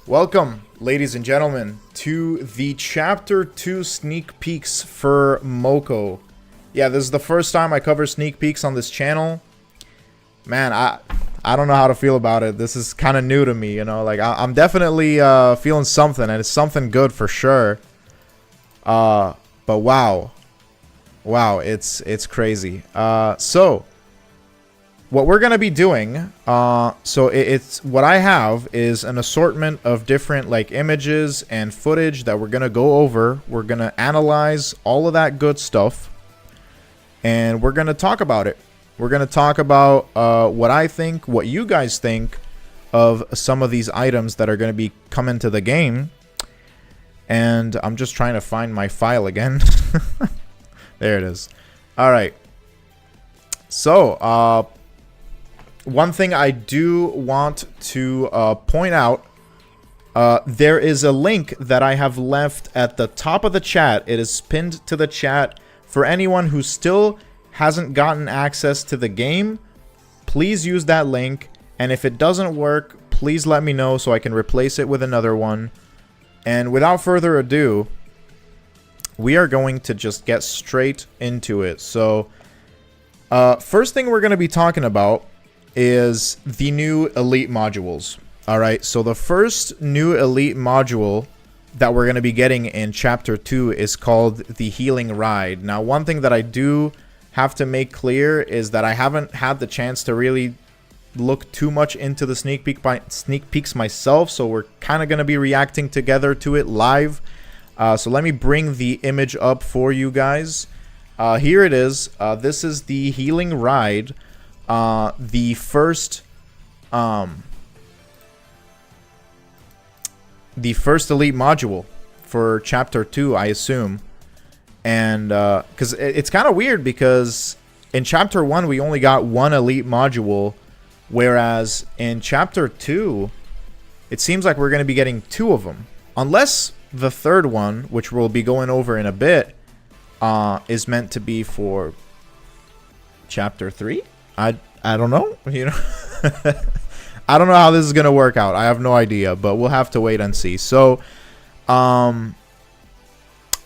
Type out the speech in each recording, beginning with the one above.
Welcome, ladies and gentlemen, to the Chapter 2 sneak peeks for Moko. Yeah, this is the first time I cover sneak peeks on this channel. Man, I don't know how to feel about it. This is kind of new to me, you know? Like, I'm definitely feeling something, and it's something good for sure. But wow. Wow, it's crazy. So what we're gonna be doing, it's what I have is an assortment of different like images and footage that we're gonna go over. We're gonna analyze all of that good stuff, and we're gonna talk about it. We're gonna talk about what I think, what you guys think of some of these items that are gonna be coming to the game. And I'm just trying to find my file again. There it is. All right. So, one thing I do want to point out, there is a link that I have left at the top of the chat. It is pinned to the chat for anyone who still hasn't gotten access to the game. Please use that link, and if it doesn't work, please let me know so I can replace it with another one. And without further ado, we are going to just get straight into it. So, first thing we're going to be talking about is the new elite modules. Alright, so the first new elite module that we're going to be getting in Chapter 2 is called the Healing Ride. Now, one thing that I do have to make clear is that I haven't had the chance to really look too much into the sneak peeks myself, so we're kind of going to be reacting together to it live. So let me bring the image up for you guys. Here it is. This is the Healing Ride. The first elite module for Chapter 2, I assume. And because it's kind of weird, because in Chapter 1 we only got one elite module, whereas in Chapter 2 it seems like we're going to be getting two of them, unless the third one, which we'll be going over in a bit, is meant to be for Chapter 3. I don't know, you know. I don't know how this is gonna work out. I have no idea, but we'll have to wait and see. So,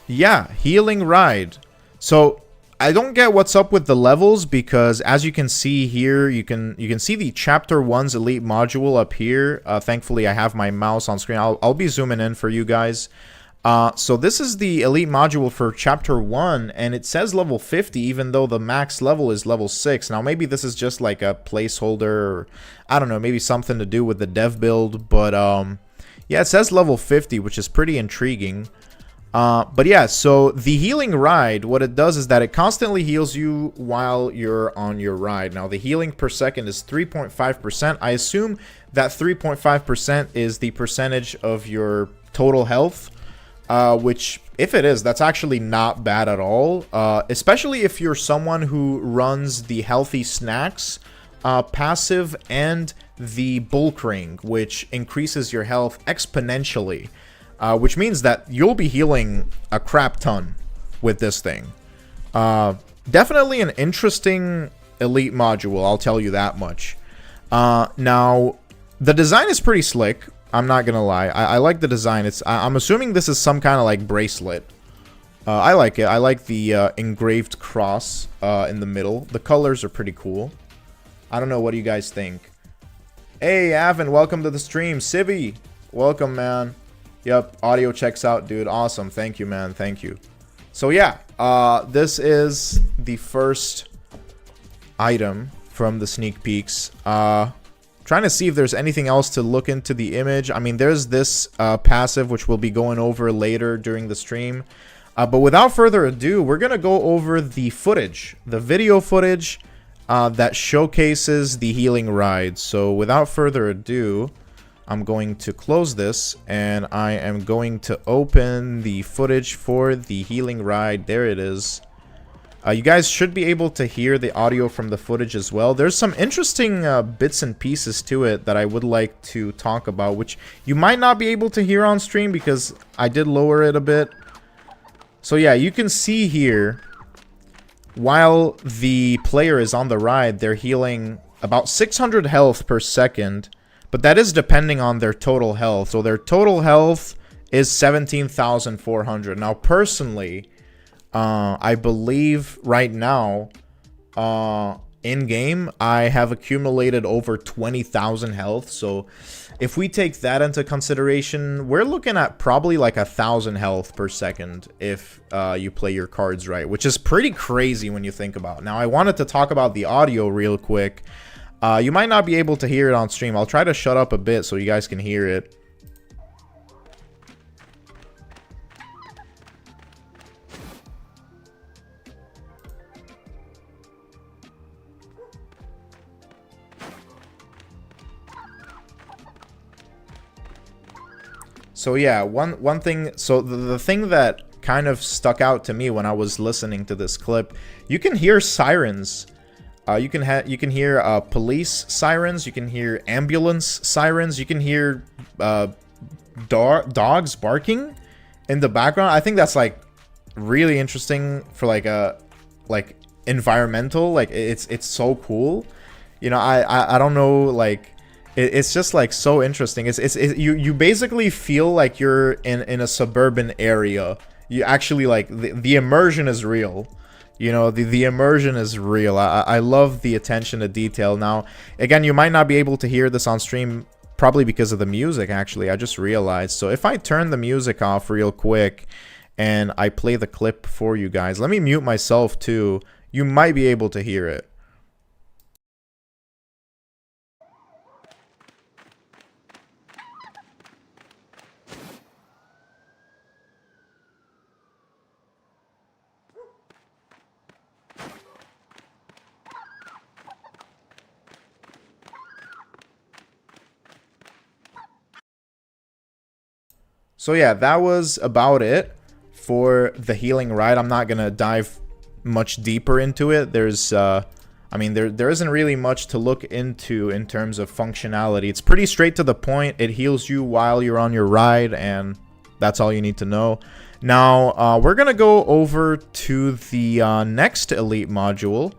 yeah, Healing Ride. So I don't get what's up with the levels, because as you can see here, you can see the Chapter 1's elite module up here. Thankfully, I have my mouse on screen. I'll be zooming in for you guys. So this is the elite module for Chapter 1, and it says level 50, even though the max level is level 6. Now, maybe this is just like a placeholder, or I don't know, maybe something to do with the dev build, but yeah, it says level 50, which is pretty intriguing. But yeah, so the Healing Ride, what it does is that it constantly heals you while you're on your ride. Now, the healing per second is 3.5%. I assume that 3.5% is the percentage of your total health. Which, if it is, that's actually not bad at all, especially if you're someone who runs the Healthy Snacks passive and the Bulk Ring, which increases your health exponentially, which means that you'll be healing a crap ton with this thing. Definitely an interesting elite module, I'll tell you that much. Now, the design is pretty slick. I'm not gonna lie. I like the design. I'm assuming this is some kind of like bracelet. I like it. I like the engraved cross in the middle. The colors are pretty cool. I don't know. What do you guys think? Hey, Avin, welcome to the stream. Civi, welcome, man. Yep, audio checks out, dude. Awesome. Thank you, man. Thank you. So yeah, this is the first item from the sneak peeks. Trying to see if there's anything else to look into the image. I mean, there's this passive, which we'll be going over later during the stream. But without further ado, we're going to go over the footage, the video footage that showcases the Healing Ride. So without further ado, I'm going to close this, and I am going to open the footage for the Healing Ride. There it is. You guys should be able to hear the audio from the footage as well. There's some interesting bits and pieces to it that I would like to talk about, which you might not be able to hear on stream because I did lower it a bit. So yeah, you can see here, while the player is on the ride, they're healing about 600 health per second. But that is depending on their total health. So their total health is 17,400. Now, personally, I believe right now, in game, I have accumulated over 20,000 health. So if we take that into consideration, we're looking at probably like 1,000 health per second if you play your cards right, which is pretty crazy when you think about it. Now, I wanted to talk about the audio real quick. You might not be able to hear it on stream. I'll try to shut up a bit so you guys can hear it. So yeah, one thing, so the thing that kind of stuck out to me when I was listening to this clip, you can hear sirens. You can hear police sirens, you can hear ambulance sirens, you can hear dogs barking in the background. I think that's like really interesting for like a environmental, like it's so cool. You know, I don't know, like it's just like so interesting. You basically feel like you're in a suburban area. You actually like the immersion is real. You know, the immersion is real. I love the attention to detail. Now, again, you might not be able to hear this on stream, probably because of the music, actually. I just realized. So if I turn the music off real quick and I play the clip for you guys, let me mute myself too. You might be able to hear it. So yeah, that was about it for the healing ride. I'm not gonna dive much deeper into it. There's I mean, there isn't really much to look into in terms of functionality. It's pretty straight to the point. It heals you while you're on your ride, and that's all you need to know. Now, we're gonna go over to the next elite module.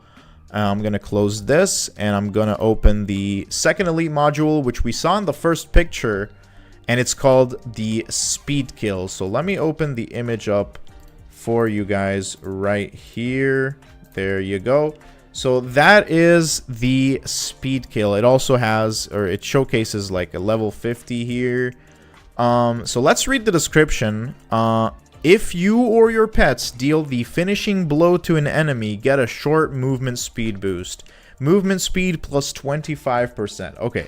I'm gonna close this, and I'm gonna open the second elite module, which we saw in the first picture. And it's called the speed kill. So let me open the image up for you guys right here. There you go. So that is the speed kill. It also has, or it showcases like a level 50 here. So let's read the description. If you or your pets deal the finishing blow to an enemy, get a short movement speed boost. Movement speed plus 25%. Okay.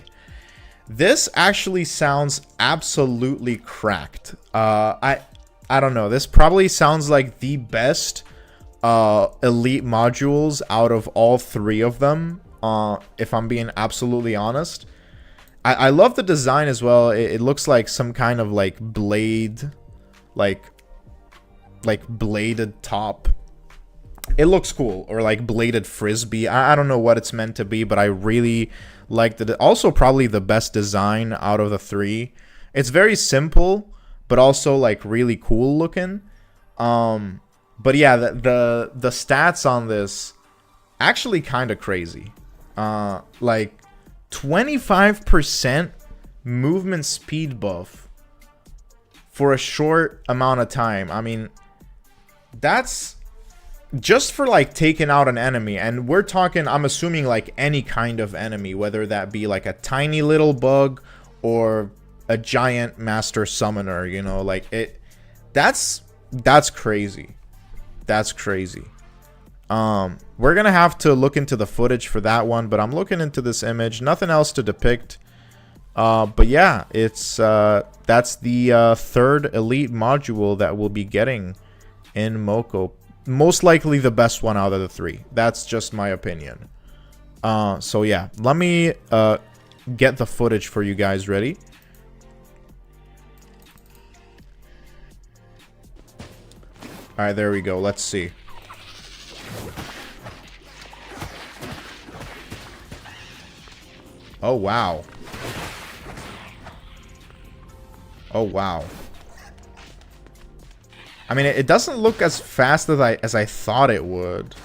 This actually sounds absolutely cracked. I don't know. This probably sounds like the best elite modules out of all three of them. If I'm being absolutely honest, I love the design as well. It looks like some kind of like blade, like bladed top. It looks cool, or like bladed frisbee. I don't know what it's meant to be, but I really liked it. Also probably the best design out of the three. It's very simple, but also like really cool looking. But yeah, the stats on this actually kind of crazy. Like 25% movement speed buff for a short amount of time. I mean, that's just for like taking out an enemy, and we're talking, I'm assuming like any kind of enemy, whether that be like a tiny little bug or a giant master summoner, you know, like that's crazy. That's crazy. We're gonna have to look into the footage for that one, but I'm looking into this image, nothing else to depict. But yeah, it's that's the third elite module that we'll be getting in Moko. Most likely the best one out of the three. That's just my opinion. So yeah, let me get the footage for you guys ready. Alright, there we go. Let's see. Oh, wow. Oh, wow. I mean, it doesn't look as fast as I thought it would.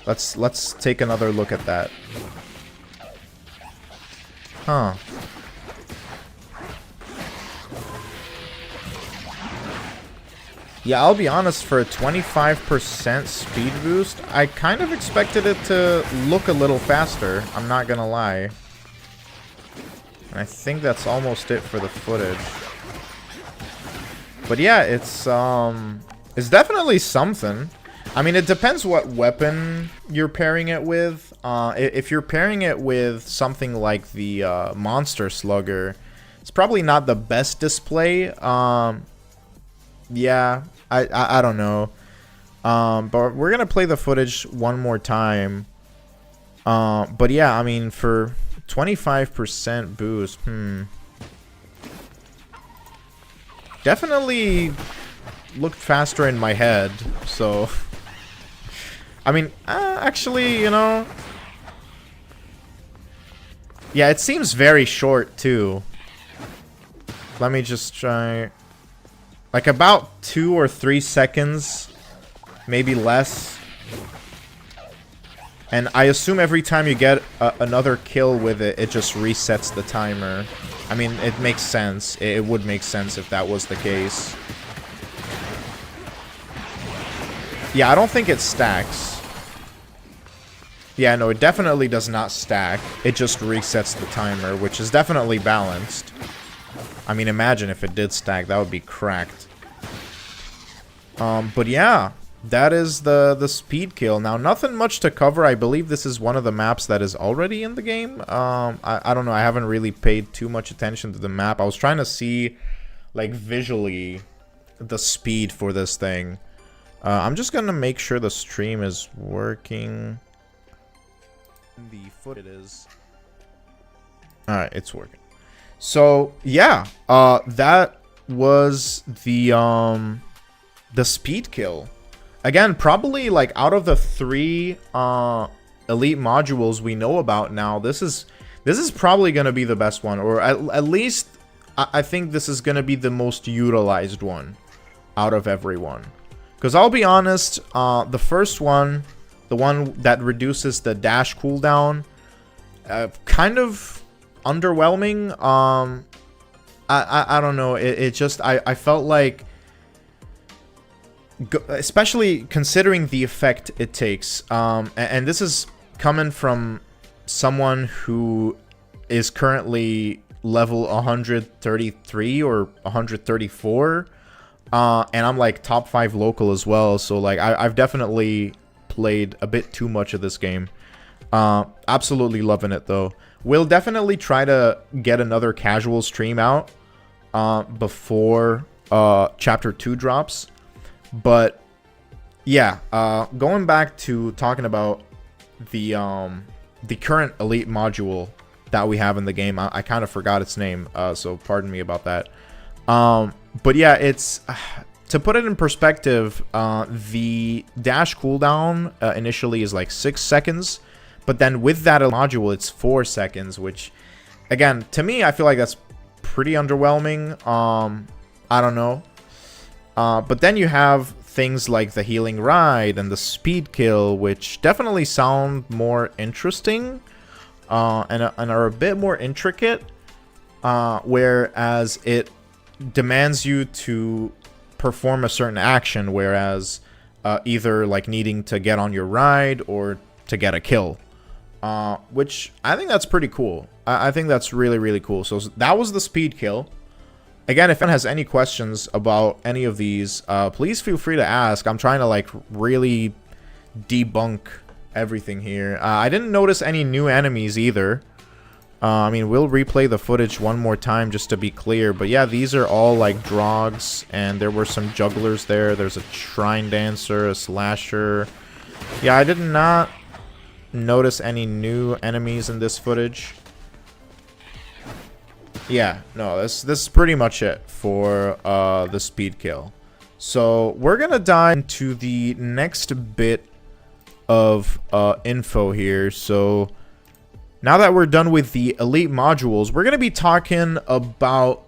Let's take another look at that. Huh. Yeah, I'll be honest, for a 25% speed boost, I kind of expected it to look a little faster. I'm not gonna lie. And I think that's almost it for the footage. But yeah, it's definitely something. I mean, it depends what weapon you're pairing it with. If you're pairing it with something like the Monster Slugger, it's probably not the best display. Yeah, I don't know. But we're gonna play the footage one more time. But yeah, I mean, for 25% boost, definitely looked faster in my head, so... I mean, actually, you know... Yeah, it seems very short, too. Let me just try... Like, about 2 or 3 seconds. Maybe less. And I assume every time you get another kill with it, it just resets the timer. I mean, it makes sense. It would make sense if that was the case. Yeah, I don't think it stacks. Yeah, no, it definitely does not stack. It just resets the timer, which is definitely balanced. I mean, imagine if it did stack. That would be cracked. But yeah, that is the speed kill. Now, nothing much to cover. I believe this is one of the maps that is already in the game. I don't know. I haven't really paid too much attention to the map. I was trying to see, like, visually the speed for this thing. I'm just gonna make sure the stream is working. The foot it is. Alright, it's working. So, yeah. That was the speed kill. Again, probably, like, out of the 3 elite modules we know about now, this is probably gonna be the best one. Or at least, I think this is gonna be the most utilized one out of everyone. Because I'll be honest, the first one, the one that reduces the dash cooldown, kind of underwhelming. I don't know. It just, I felt like, especially considering the effect it takes, and this is coming from someone who is currently level 133 or 134. And I'm like top 5 local as well, so like I've definitely played a bit too much of this game. Absolutely loving it though. We'll definitely try to get another casual stream out before chapter 2 drops. But yeah, going back to talking about the current elite module that we have in the game, I kind of forgot its name, so pardon me about that. But yeah, it's to put it in perspective, the dash cooldown initially is like 6 seconds, but then with that module it's 4 seconds, which again, to me, I feel like that's pretty underwhelming. I don't know. But then you have things like the healing ride and the speed kill, which definitely sound more interesting and are a bit more intricate, whereas it demands you to perform a certain action, whereas either like needing to get on your ride or to get a kill, which I think that's pretty cool. I think that's really, really cool. So that was the speed kill. Again, if anyone has any questions about any of these, please feel free to ask. I'm trying to like really debunk everything here. I didn't notice any new enemies either. I mean, we'll replay the footage one more time just to be clear. But yeah, these are all like drogs, and there were some jugglers there. There's a shrine dancer, a slasher. Yeah, I did not notice any new enemies in this footage. Yeah, no, this is pretty much it for the speed kill. So we're gonna dive into the next bit of info here. So now that we're done with the elite modules, we're gonna be talking about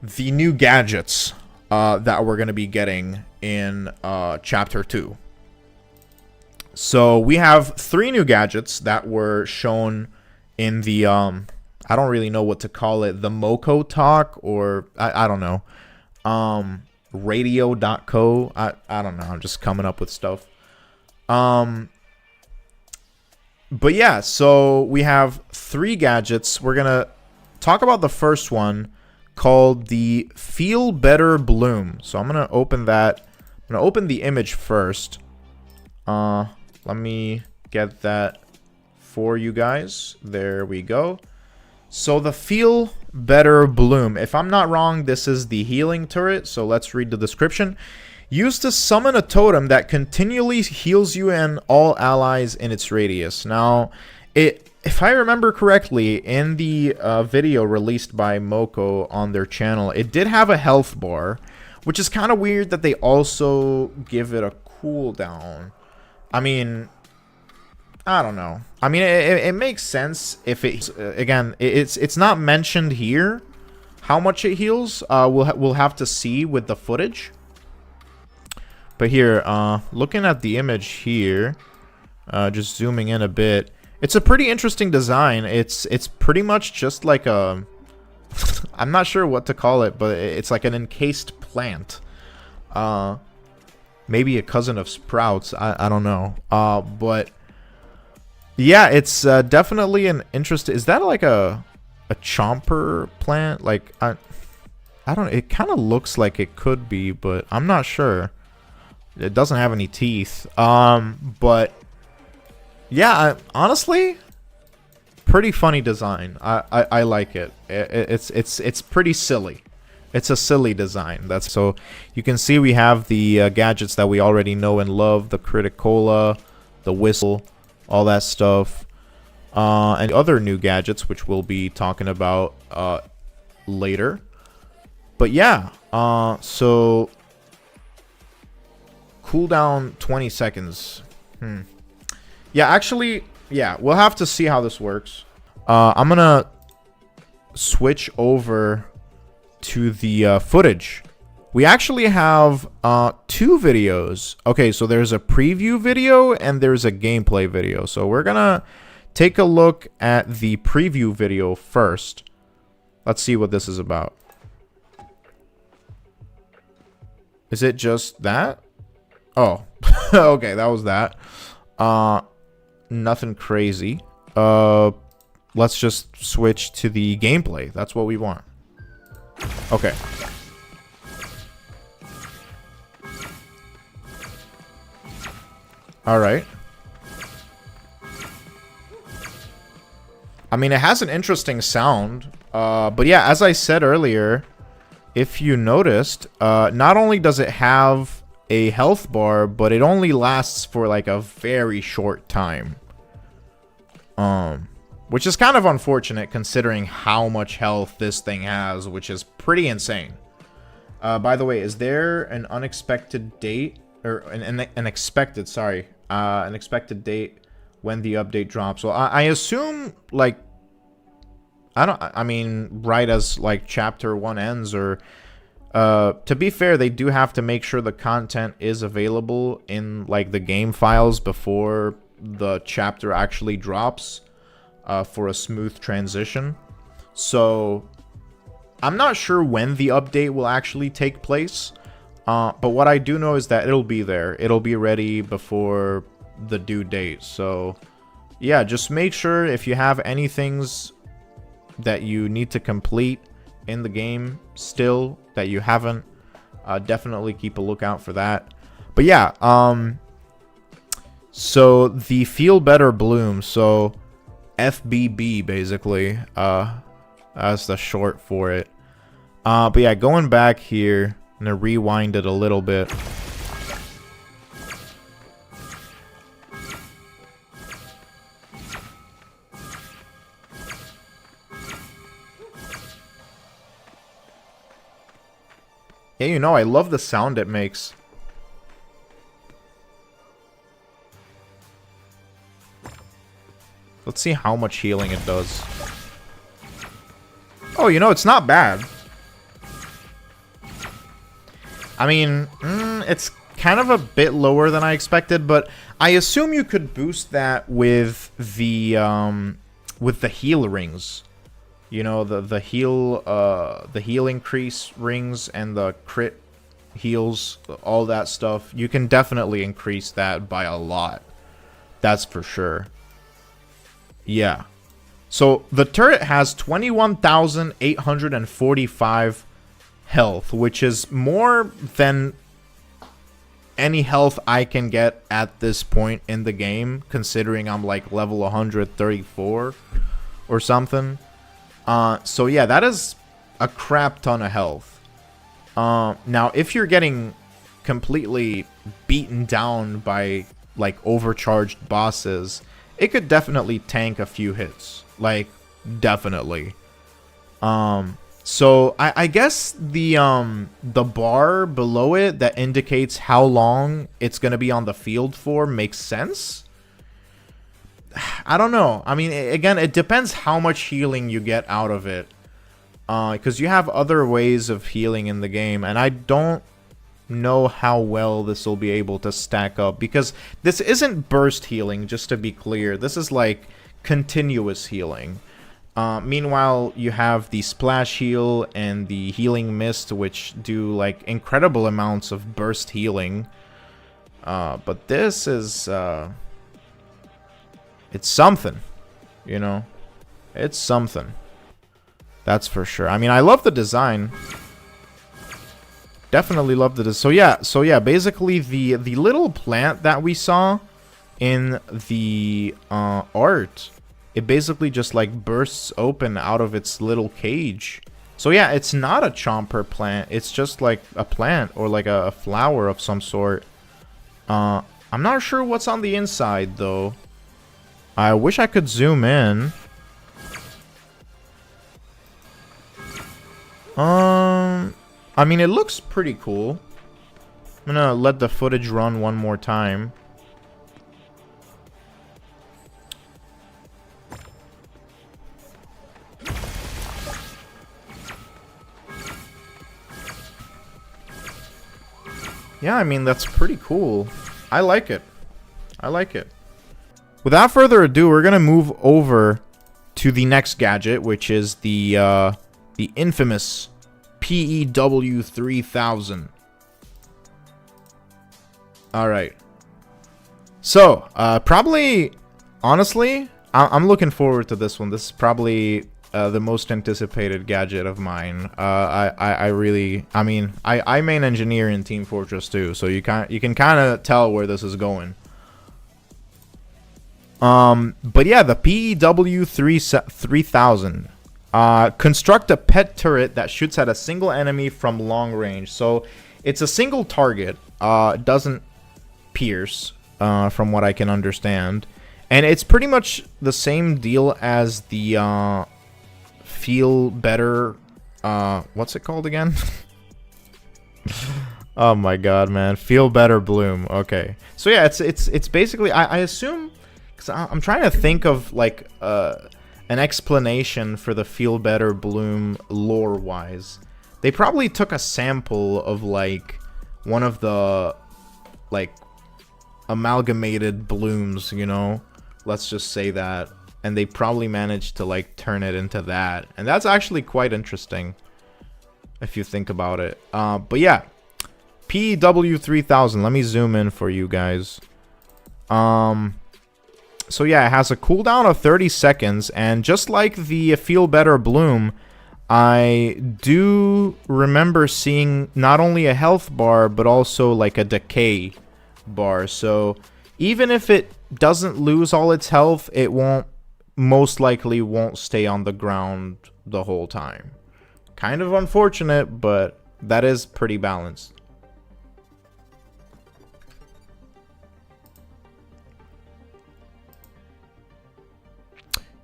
the new gadgets that we're gonna be getting in chapter 2. So we have 3 new gadgets that were shown in the I don't really know what to call it. The Moco Talk, or I don't know. Radio.co. I don't know. I'm just coming up with stuff. But yeah, so we have 3 gadgets. We're gonna talk about the first one, called the Feel Better Bloom. So I'm gonna open that. I'm gonna open the image first. Let me get that for you guys. There we go. So the Feel Better Bloom. If I'm not wrong, this is the healing turret. So let's read the description. Used to summon a totem that continually heals you and all allies in its radius. Now, if I remember correctly, in the video released by Moco on their channel, it did have a health bar, which is kind of weird that they also give it a cooldown. I mean, I don't know. I mean, it makes sense if it, again, it's not mentioned here how much it heals. We'll have to see with the footage. But here, looking at the image here, just zooming in a bit, it's a pretty interesting design. It's pretty much just like a, I'm not sure what to call it, but it's like an encased plant. Maybe a cousin of sprouts. I don't know. But yeah, it's definitely an interest. Is that like a chomper plant? Like I don't. It kind of looks like it could be, but I'm not sure. It doesn't have any teeth. But yeah, honestly, pretty funny design. I like it. It's pretty silly. It's a silly design. That's so you can see we have the gadgets that we already know and love, the Criticola, the whistle, all that stuff, and other new gadgets which we'll be talking about later. But yeah, so cooldown 20 seconds. Yeah, actually, yeah, we'll have to see how this works. I'm gonna switch over to the footage. We actually have 2 videos. Okay, so there's a preview video and there's a gameplay video. So we're gonna take a look at the preview video first. Let's see what this is about. Is it just that? Oh, okay, that was that. Nothing crazy. Let's just switch to the gameplay. That's what we want. Okay. Alright. I mean, it has an interesting sound. But yeah, as I said earlier, if you noticed, not only does it have a health bar, but it only lasts for like a very short time. Which is kind of unfortunate considering how much health this thing has, which is pretty insane. By the way, is there an unexpected date, or an expected date when the update drops? Well, I assume like, I mean, right as like chapter 1 ends, or to be fair, they do have to make sure the content is available in like the game files before the chapter actually drops, for a smooth transition. So I'm not sure when the update will actually take place, but what I do know is that it'll be there. It'll be ready before the due date. So yeah, just make sure if you have any things that you need to complete in the game still that you haven't, definitely keep a lookout for that. But yeah, so the Feel Better Bloom, so FBB basically, that's the short for it. But yeah, going back here, I'm gonna rewind it a little bit. Yeah, you know, I love the sound it makes. Let's see how much healing it does. Oh, you know, it's not bad. I mean, it's kind of a bit lower than I expected, but I assume you could boost that with the heal rings. You know, the heal increase rings and the crit heals, all that stuff. You can definitely increase that by a lot. That's for sure. Yeah. So the turret has 21,845 health, which is more than any health I can get at this point in the game, considering I'm like level 134 or something. So yeah, that is a crap ton of health. Now, if you're getting completely beaten down by like overcharged bosses, it could definitely tank a few hits. Like, definitely. So I guess the bar below it that indicates how long it's gonna be on the field for makes sense. I don't know. I mean, again, it depends how much healing you get out of it. Because you have other ways of healing in the game, and I don't know how well this will be able to stack up. Because this isn't burst healing, just to be clear. This is like continuous healing. Meanwhile, you have the splash heal and the healing mist, which do like incredible amounts of burst healing. But this is... it's something, you know? It's something. That's for sure. I mean, I love the design. Definitely love the design. So yeah, basically the little plant that we saw in the art, it basically just like bursts open out of its little cage. So yeah, it's not a chomper plant. It's just like a plant or like a flower of some sort. I'm not sure what's on the inside though. I wish I could zoom in. I mean, it looks pretty cool. I'm gonna let the footage run one more time. Yeah, I mean, that's pretty cool. I like it. I like it. Without further ado, we're gonna move over to the next gadget, which is the infamous PEW 3000. Alright. So, probably, honestly, I'm looking forward to this one. This is probably the most anticipated gadget of mine. I mean, I main engineer in Team Fortress 2, so you can kind of tell where this is going. But yeah, the PEW 3000. Construct a pet turret that shoots at a single enemy from long range. So it's a single target. It doesn't pierce, from what I can understand. And it's pretty much the same deal as the Feel Better. What's it called again? Oh my god, man. Feel Better Bloom. Okay. So yeah, it's basically, I assume, because I'm trying to think of like an explanation for the Feel Better Bloom lore-wise. They probably took a sample of like one of the like amalgamated blooms, you know? Let's just say that. And they probably managed to like turn it into that. And that's actually quite interesting if you think about it. But yeah, PEW 3000. Let me zoom in for you guys. So yeah, it has a cooldown of 30 seconds, and just like the Feel Better Bloom, I do remember seeing not only a health bar, but also like a decay bar. So even if it doesn't lose all its health, it most likely won't stay on the ground the whole time. Kind of unfortunate, but that is pretty balanced.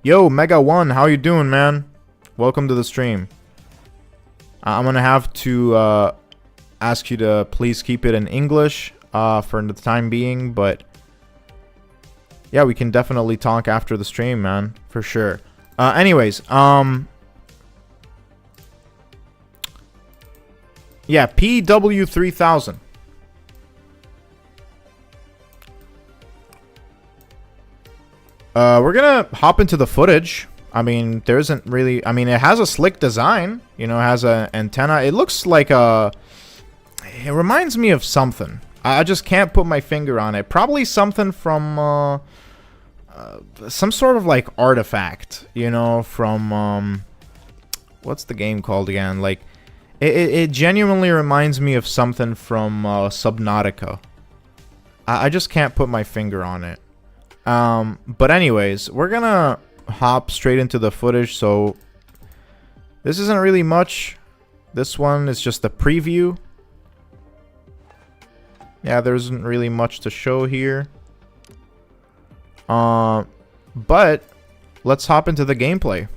Yo, Mega1, how you doing, man? Welcome to the stream. I'm gonna have to ask you to please keep it in English for the time being, but yeah, we can definitely talk after the stream, man, for sure. Anyways, yeah, PW 3000. We're gonna hop into the footage. I mean, there isn't really... I mean, it has a slick design. You know, it has an antenna. It looks like a... It reminds me of something. I just can't put my finger on it. Probably something from... some sort of, like, artifact. You know, from... what's the game called again? Like, it genuinely reminds me of something from Subnautica. I just can't put my finger on it. But anyways, we're gonna hop straight into the footage. So this isn't really much. This one is just a preview. Yeah, there isn't really much to show here. But let's hop into the gameplay.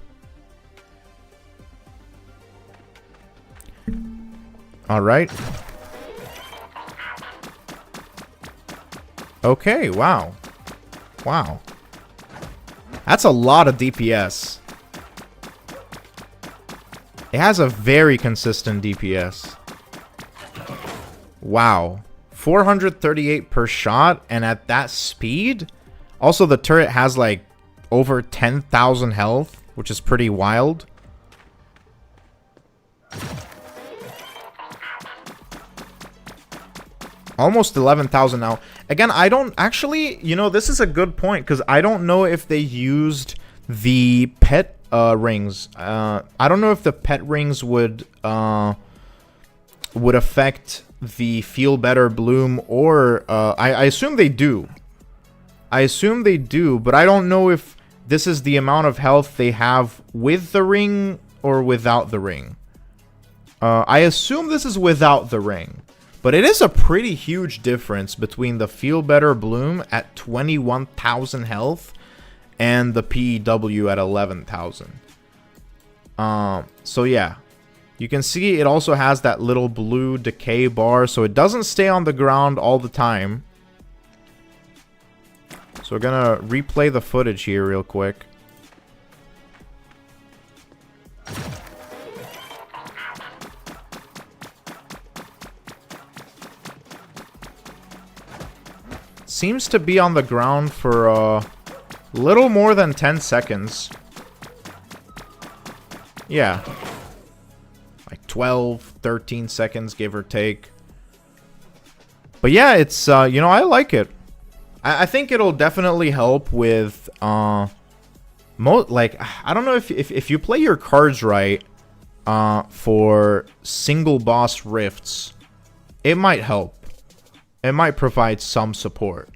All right. Okay, wow. Wow. That's a lot of DPS. It has a very consistent DPS. Wow. 438 per shot, and at that speed? Also, the turret has, like, over 10,000 health, which is pretty wild. Almost 11,000 now. Again, I don't actually, you know, this is a good point because I don't know if they used the pet rings. I don't know if the pet rings would affect the Feel Better Bloom, or I assume they do. I assume they do, but I don't know if this is the amount of health they have with the ring or without the ring. I assume this is without the ring. But it is a pretty huge difference between the Feel Better Bloom at 21,000 health and the PEW at 11,000. So yeah, you can see it also has that little blue decay bar, so it doesn't stay on the ground all the time. So we're gonna replay the footage here real quick. Seems to be on the ground for a little more than 10 seconds. Yeah. Like 12, 13 seconds, give or take. But yeah, it's, you know, I like it. I think it'll definitely help with, like, I don't know if you play your cards right, for single boss rifts, it might help. It might provide some support.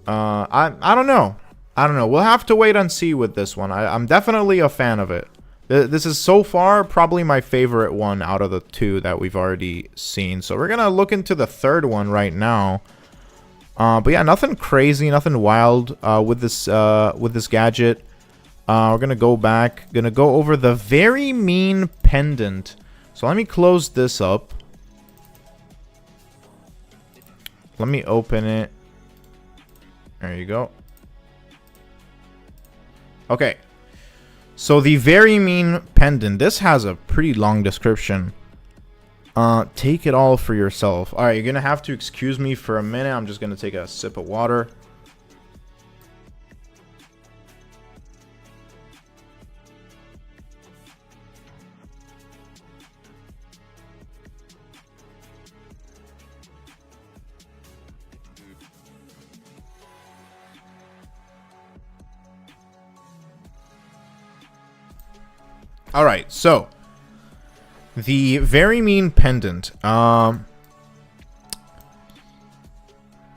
I don't know. I don't know. We'll have to wait and see with this one. I'm definitely a fan of it. This is so far probably my favorite one out of the two that we've already seen. So we're gonna look into the third one right now. But yeah, nothing crazy, nothing wild with this gadget. We're gonna go back. Gonna go over the very mean pendant. So let me close this up. Let me open it. There you go. Okay. So the very mean pendant. This has a pretty long description. Take it all for yourself. Alright, you're gonna have to excuse me for a minute. I'm just gonna take a sip of water. Alright, so the very mean pendant.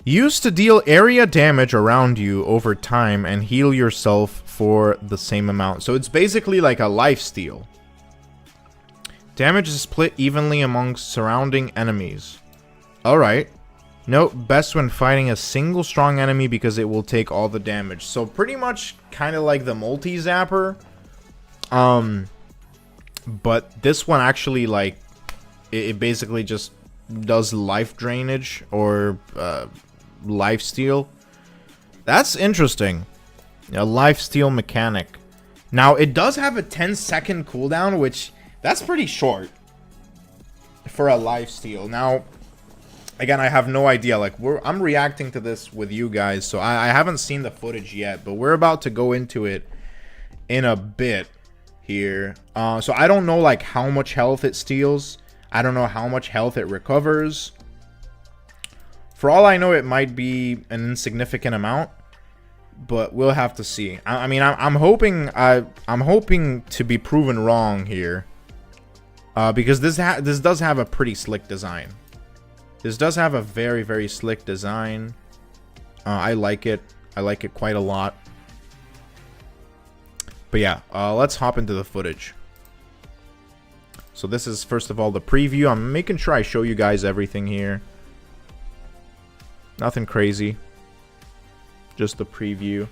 Used to deal area damage around you over time and heal yourself for the same amount. So it's basically like a lifesteal. Damage is split evenly amongst surrounding enemies. Alright. Note, best when fighting a single strong enemy because it will take all the damage. So pretty much kind of like the multi-zapper. But this one actually, like, it basically just does life drainage or life steal. That's interesting. A life steal mechanic. Now, it does have a 10-second cooldown, which that's pretty short for a life steal. Now, again, I have no idea. Like, I'm reacting to this with you guys, so I haven't seen the footage yet, but we're about to go into it in a bit here. So I don't know like how much health it steals. I don't know how much health it recovers. For all I know, it might be an insignificant amount, but we'll have to see. I mean, I'm hoping to be proven wrong here, because this does have a pretty slick design. This does have a very, very slick design. I like it. I like it quite a lot. But yeah, let's hop into the footage. So this is, first of all, the preview. I'm making sure I show you guys everything here. Nothing crazy. Just the preview.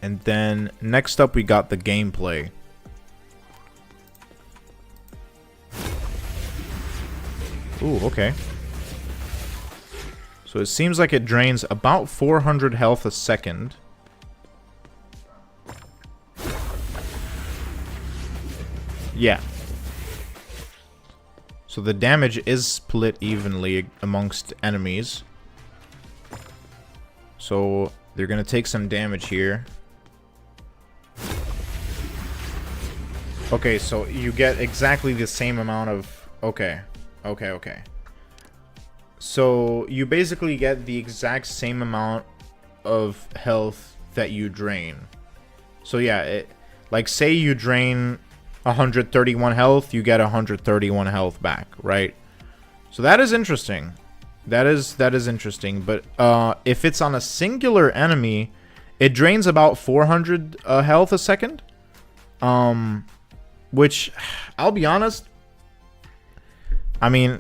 And then next up we got the gameplay. Ooh, okay. So it seems like it drains about 400 health a second. Yeah. So the damage is split evenly amongst enemies. So they're gonna take some damage here. Okay, so you get exactly the same amount of... Okay. So you basically get the exact same amount of health that you drain. So yeah, like say you drain 131 health, you get 131 health back, right? So that is interesting. That is interesting. But if it's on a singular enemy, it drains about 400 health a second. Which, I'll be honest, I mean,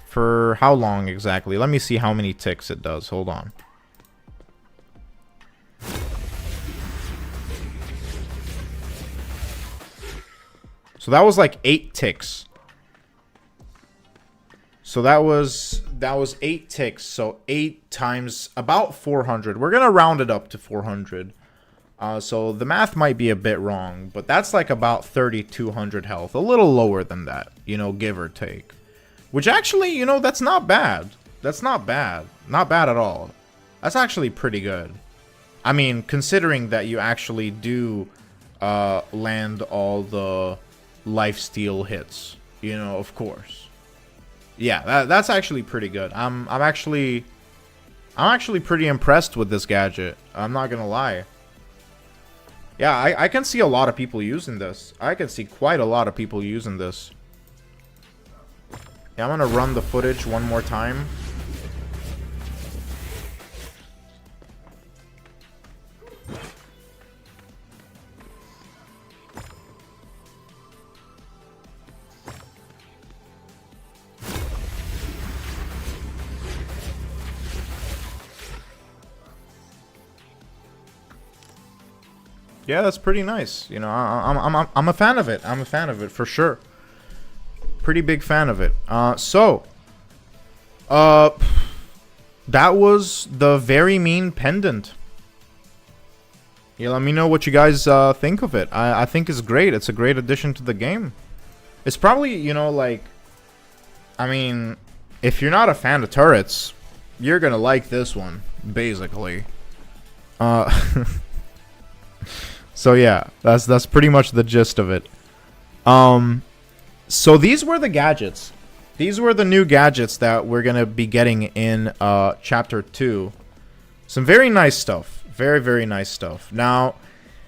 for how long exactly? Let me see how many ticks it does. Hold on. So that was like 8 ticks. So that was 8 ticks. So 8 times about 400. We're gonna round it up to 400. So the math might be a bit wrong, but that's like about 3,200 health. A little lower than that, you know, give or take. Which actually, you know, that's not bad. That's not bad. Not bad at all. That's actually pretty good. I mean, considering that you actually do land all the lifesteal hits, you know, of course. Yeah, that's actually pretty good. I'm actually pretty impressed with this gadget. I'm not gonna lie. Yeah, I can see a lot of people using this. I can see quite a lot of people using this. Yeah, I'm gonna run the footage one more time. Yeah, that's pretty nice. You know, I'm a fan of it. I'm a fan of it for sure. Pretty big fan of it. That was the Very Mean Pendant. Yeah, let me know what you guys think of it. I think it's great. It's a great addition to the game. It's probably, you know, like, I mean, if you're not a fan of turrets, you're gonna like this one, basically. So yeah, that's pretty much the gist of it. So these were the gadgets. These were the new gadgets that we're gonna be getting in chapter 2. Some very nice stuff. Very, very nice stuff. Now,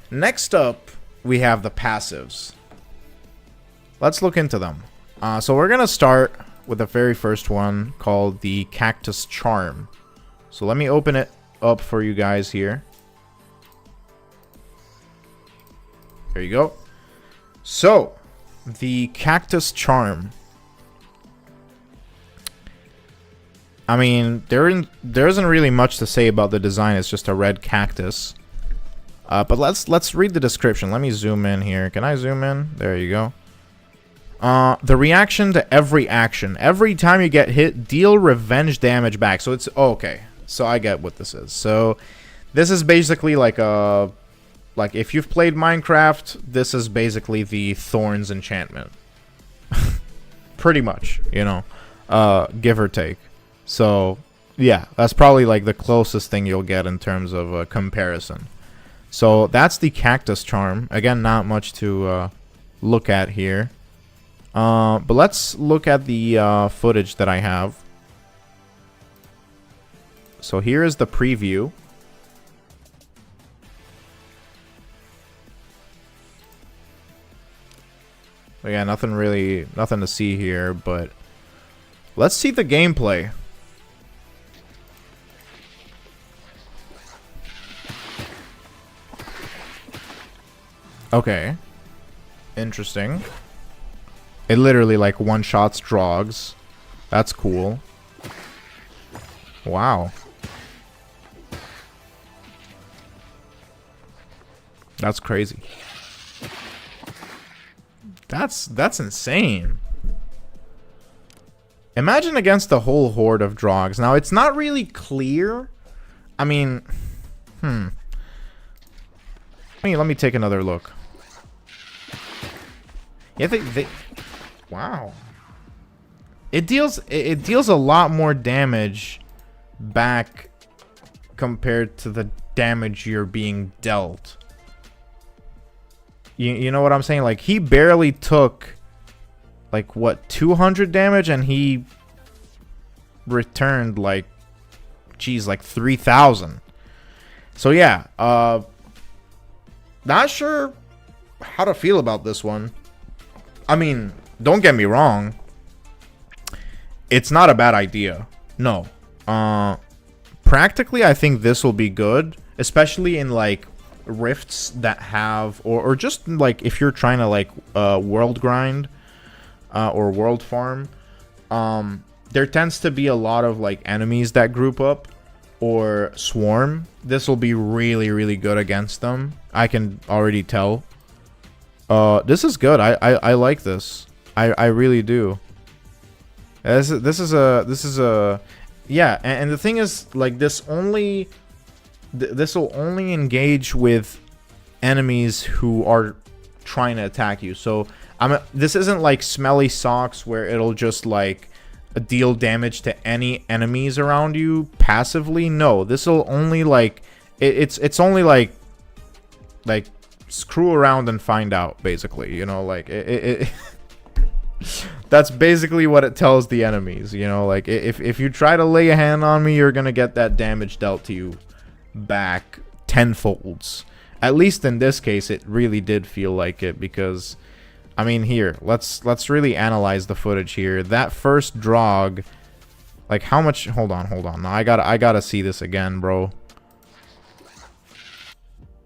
next up, we have the passives. Let's look into them. So we're gonna start with the very first one called the Cactus Charm. So let me open it up for you guys here. There you go. So, the Cactus Charm. I mean, there isn't really much to say about the design. It's just a red cactus. But let's read the description. Let me zoom in here. Can I zoom in? There you go. The reaction to every action. Every time you get hit, deal revenge damage back. So it's okay. So I get what this is. So this is basically like a... Like, if you've played Minecraft, this is basically the Thorns enchantment. Pretty much, you know, give or take. So, yeah, that's probably, like, the closest thing you'll get in terms of a comparison. So that's the Cactus Charm. Again, not much to look at here. But let's look at the footage that I have. So here is the preview. But yeah, nothing to see here, but let's see the gameplay. Okay. Interesting. It literally like one-shots Drogs. That's cool. Wow. That's crazy. That's insane. Imagine against the whole horde of Drogs. Now, it's not really clear. I mean, let me take another look. Yeah, they wow. It deals a lot more damage back compared to the damage you're being dealt. You know what I'm saying? Like, he barely took, like, what, 200 damage, and he returned, like, geez, like 3,000. So, yeah, not sure how to feel about this one. I mean, don't get me wrong. It's not a bad idea. No. Practically, I think this will be good, especially in, like, rifts that have, or just like if you're trying to like world grind or world farm, there tends to be a lot of like enemies that group up or swarm. This will be really good against them. I can already tell. This is good. I like this. I really do. This is a yeah, and the thing is, like, this will only engage with enemies who are trying to attack you. So this isn't like Smelly Socks where it'll just like deal damage to any enemies around you passively. No, this will only like it's only like screw around and find out, basically. You know, like that's basically what it tells the enemies. You know, like if you try to lay a hand on me, you're gonna get that damage dealt to you back tenfolds. At least in this case, it really did feel like it, because I mean, here, let's really analyze the footage here. That first Drog, like, how much? Hold on. No, I gotta see this again, bro.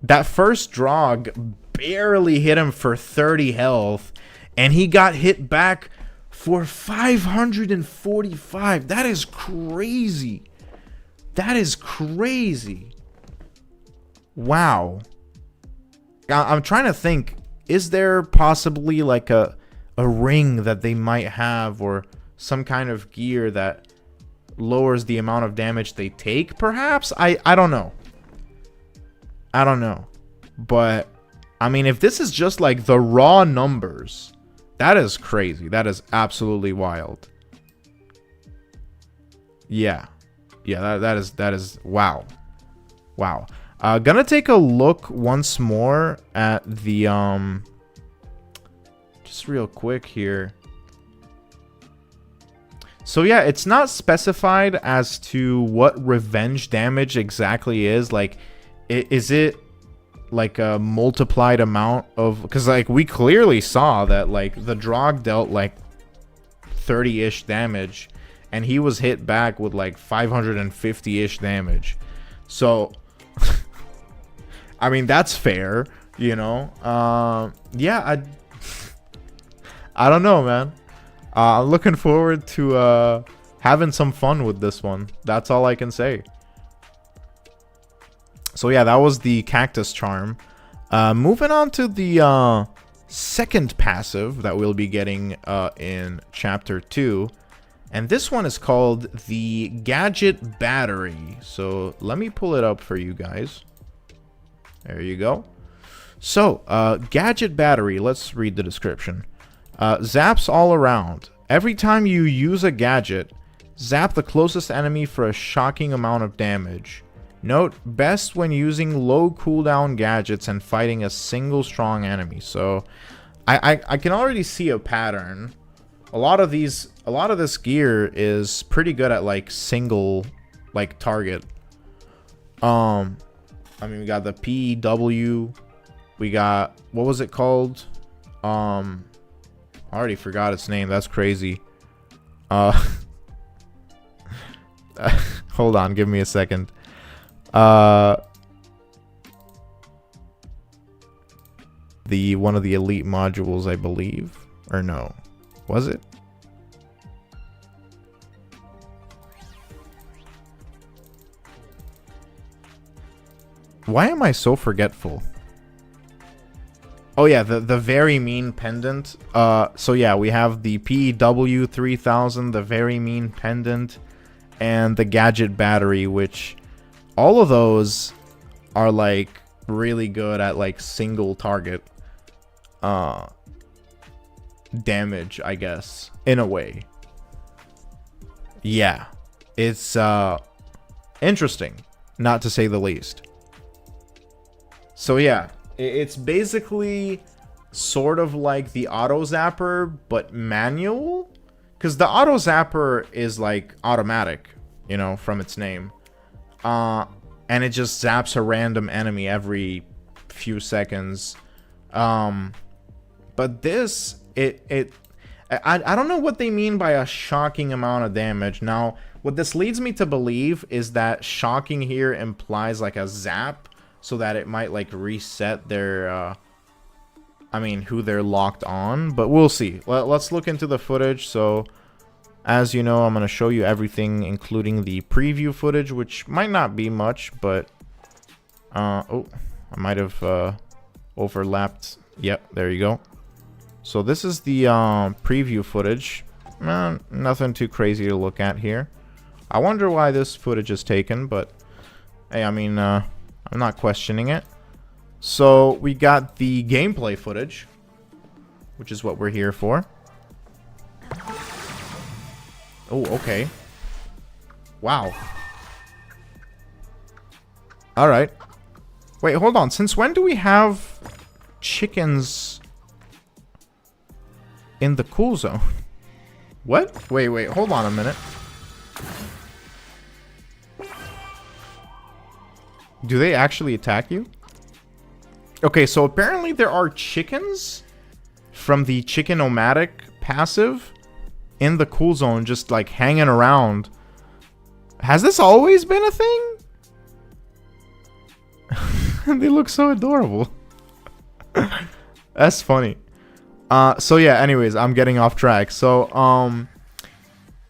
That first Drog barely hit him for 30 health, and he got hit back for 545. That is crazy. That is crazy. Wow. I'm trying to think. Is there possibly like a ring that they might have, or some kind of gear that lowers the amount of damage they take, perhaps? I don't know. I don't know. But, I mean, if this is just like the raw numbers, that is crazy. That is absolutely wild. Yeah. Yeah, that is wow. Wow. Gonna take a look once more at the just real quick here. So yeah, it's not specified as to what revenge damage exactly is. Like, is it like a multiplied amount of, because like we clearly saw that like the Drog dealt like 30-ish damage, and he was hit back with like 550-ish damage. So I mean, that's fair, you know. Yeah, I don't know, man. I'm looking forward to having some fun with this one. That's all I can say. So yeah, that was the Cactus Charm. Moving on to the second passive that we'll be getting in Chapter 2. And this one is called the Gadget Battery. So let me pull it up for you guys. There you go. So, Gadget Battery, let's read the description. Zaps all around. Every time you use a gadget, zap the closest enemy for a shocking amount of damage. Note, best when using low cooldown gadgets and fighting a single strong enemy. So I can already see a pattern. A lot of this gear is pretty good at like single like target. I mean, we got the PW, we got, what was it called? I already forgot its name. That's crazy. Hold on, give me a second. The one of the elite modules, I believe, or no, was it? Why am I so forgetful? Oh yeah, the very mean pendant. So yeah, we have the PW 3000, the very mean pendant, and the gadget battery, which all of those are like really good at like single target damage, I guess, in a way. Yeah, it's interesting, not to say the least. So yeah, it's basically sort of like the auto zapper, but manual, because the auto zapper is like automatic, you know, from its name. And it just zaps a random enemy every few seconds. But this, I don't know what they mean by a shocking amount of damage. Now, what this leads me to believe is that shocking here implies like a zap, so that it might like reset their, I mean, who they're locked on. But we'll see. Let's look into the footage. So, as you know, I'm going to show you everything, including the preview footage, which might not be much, but... oh, I might have overlapped. Yep, there you go. So this is the preview footage. Nothing too crazy to look at here. I wonder why this footage is taken, but... Hey, I mean, I'm not questioning it. So, we got the gameplay footage, which is what we're here for. Oh, okay. Wow. Alright. Wait, hold on. Since when do we have chickens in the cool zone? What? Wait, hold on a minute. Do they actually attack you? Okay, so apparently there are chickens from the Chicken-O-Matic passive in the cool zone, just like hanging around. Has this always been a thing? They look so adorable. That's funny. So yeah, anyways, I'm getting off track. So,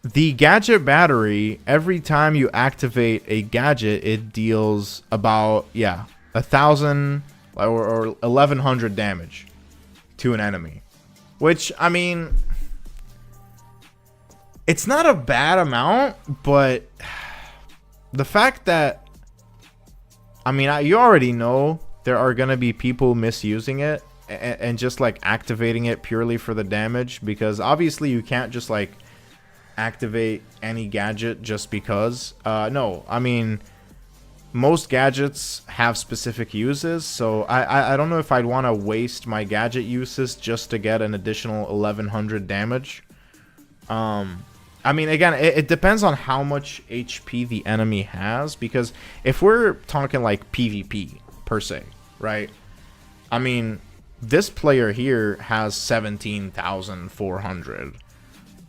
the gadget battery, every time you activate a gadget, it deals about, yeah, 1,000 or 1,100 damage to an enemy. Which, I mean, it's not a bad amount, but the fact that, I mean, you already know there are going to be people misusing it and just like activating it purely for the damage, because obviously you can't just like activate any gadget just because. No, I mean, most gadgets have specific uses, so I don't know if I'd want to waste my gadget uses just to get an additional 1,100 damage. I mean, again, it depends on how much HP the enemy has, because if we're talking like PvP per se, right? I mean, this player here has 17,400.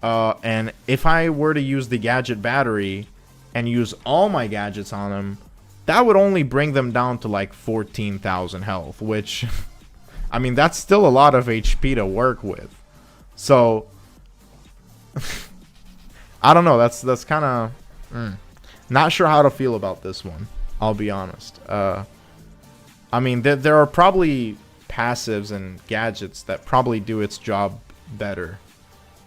And if I were to use the gadget battery and use all my gadgets on him, that would only bring them down to like 14,000 health, which, I mean, that's still a lot of HP to work with. So, I don't know. That's kind of not sure how to feel about this one. I'll be honest. I mean, there are probably passives and gadgets that probably do its job better.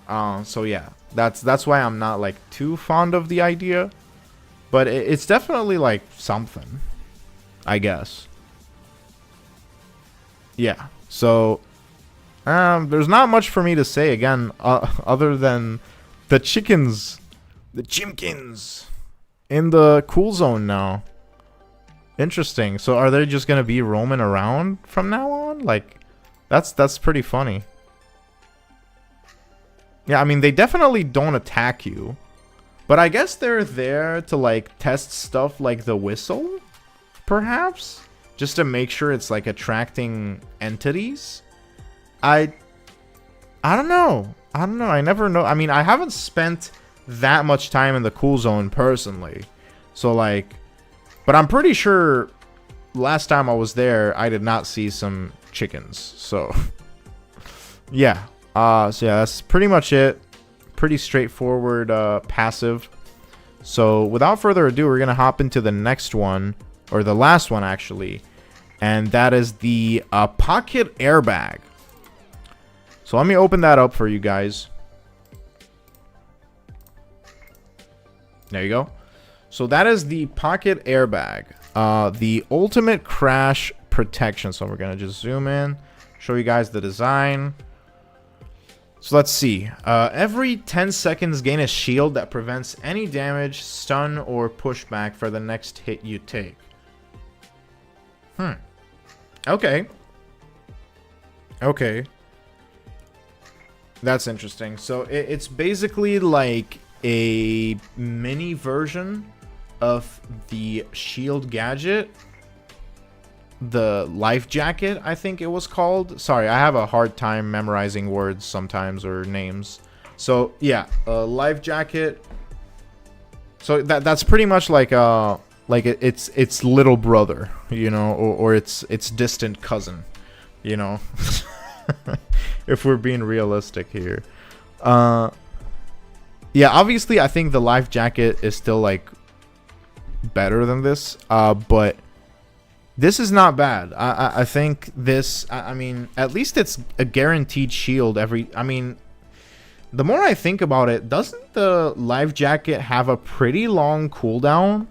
So yeah, that's why I'm not like too fond of the idea, but it's definitely like something, I guess. Yeah. So there's not much for me to say again, other than the chickens, the chimkins in the cool zone now. Interesting. So are they just gonna be roaming around from now on? Like, that's pretty funny. Yeah, I mean, they definitely don't attack you. But I guess they're there to, like, test stuff like the whistle, perhaps? Just to make sure it's, like, attracting entities? I don't know. I don't know. I never know. I mean, I haven't spent that much time in the cool zone personally. So, like... But I'm pretty sure last time I was there, I did not see some chickens. So, yeah. So yeah, that's pretty much it. Pretty straightforward passive. So without further ado, we're going to hop into the next one. Or the last one, actually. And that is the pocket airbag. So let me open that up for you guys. There you go. So that is the pocket airbag. The ultimate crash protection. So we're going to just zoom in. Show you guys the design. So let's see. Every 10 seconds, gain a shield that prevents any damage, stun, or pushback for the next hit you take. Okay. Okay. That's interesting. So it's basically like a mini version of the shield gadget. The life jacket, I think it was called. Sorry, I have a hard time memorizing words sometimes or names. So yeah, life jacket. So that's pretty much like it's little brother, you know, or it's distant cousin, you know. If we're being realistic here. Yeah, obviously I think the life jacket is still like better than this, but this is not bad. I think this, I mean, at least it's a guaranteed shield every, I mean, the more I think about it, doesn't the life jacket have a pretty long cooldown?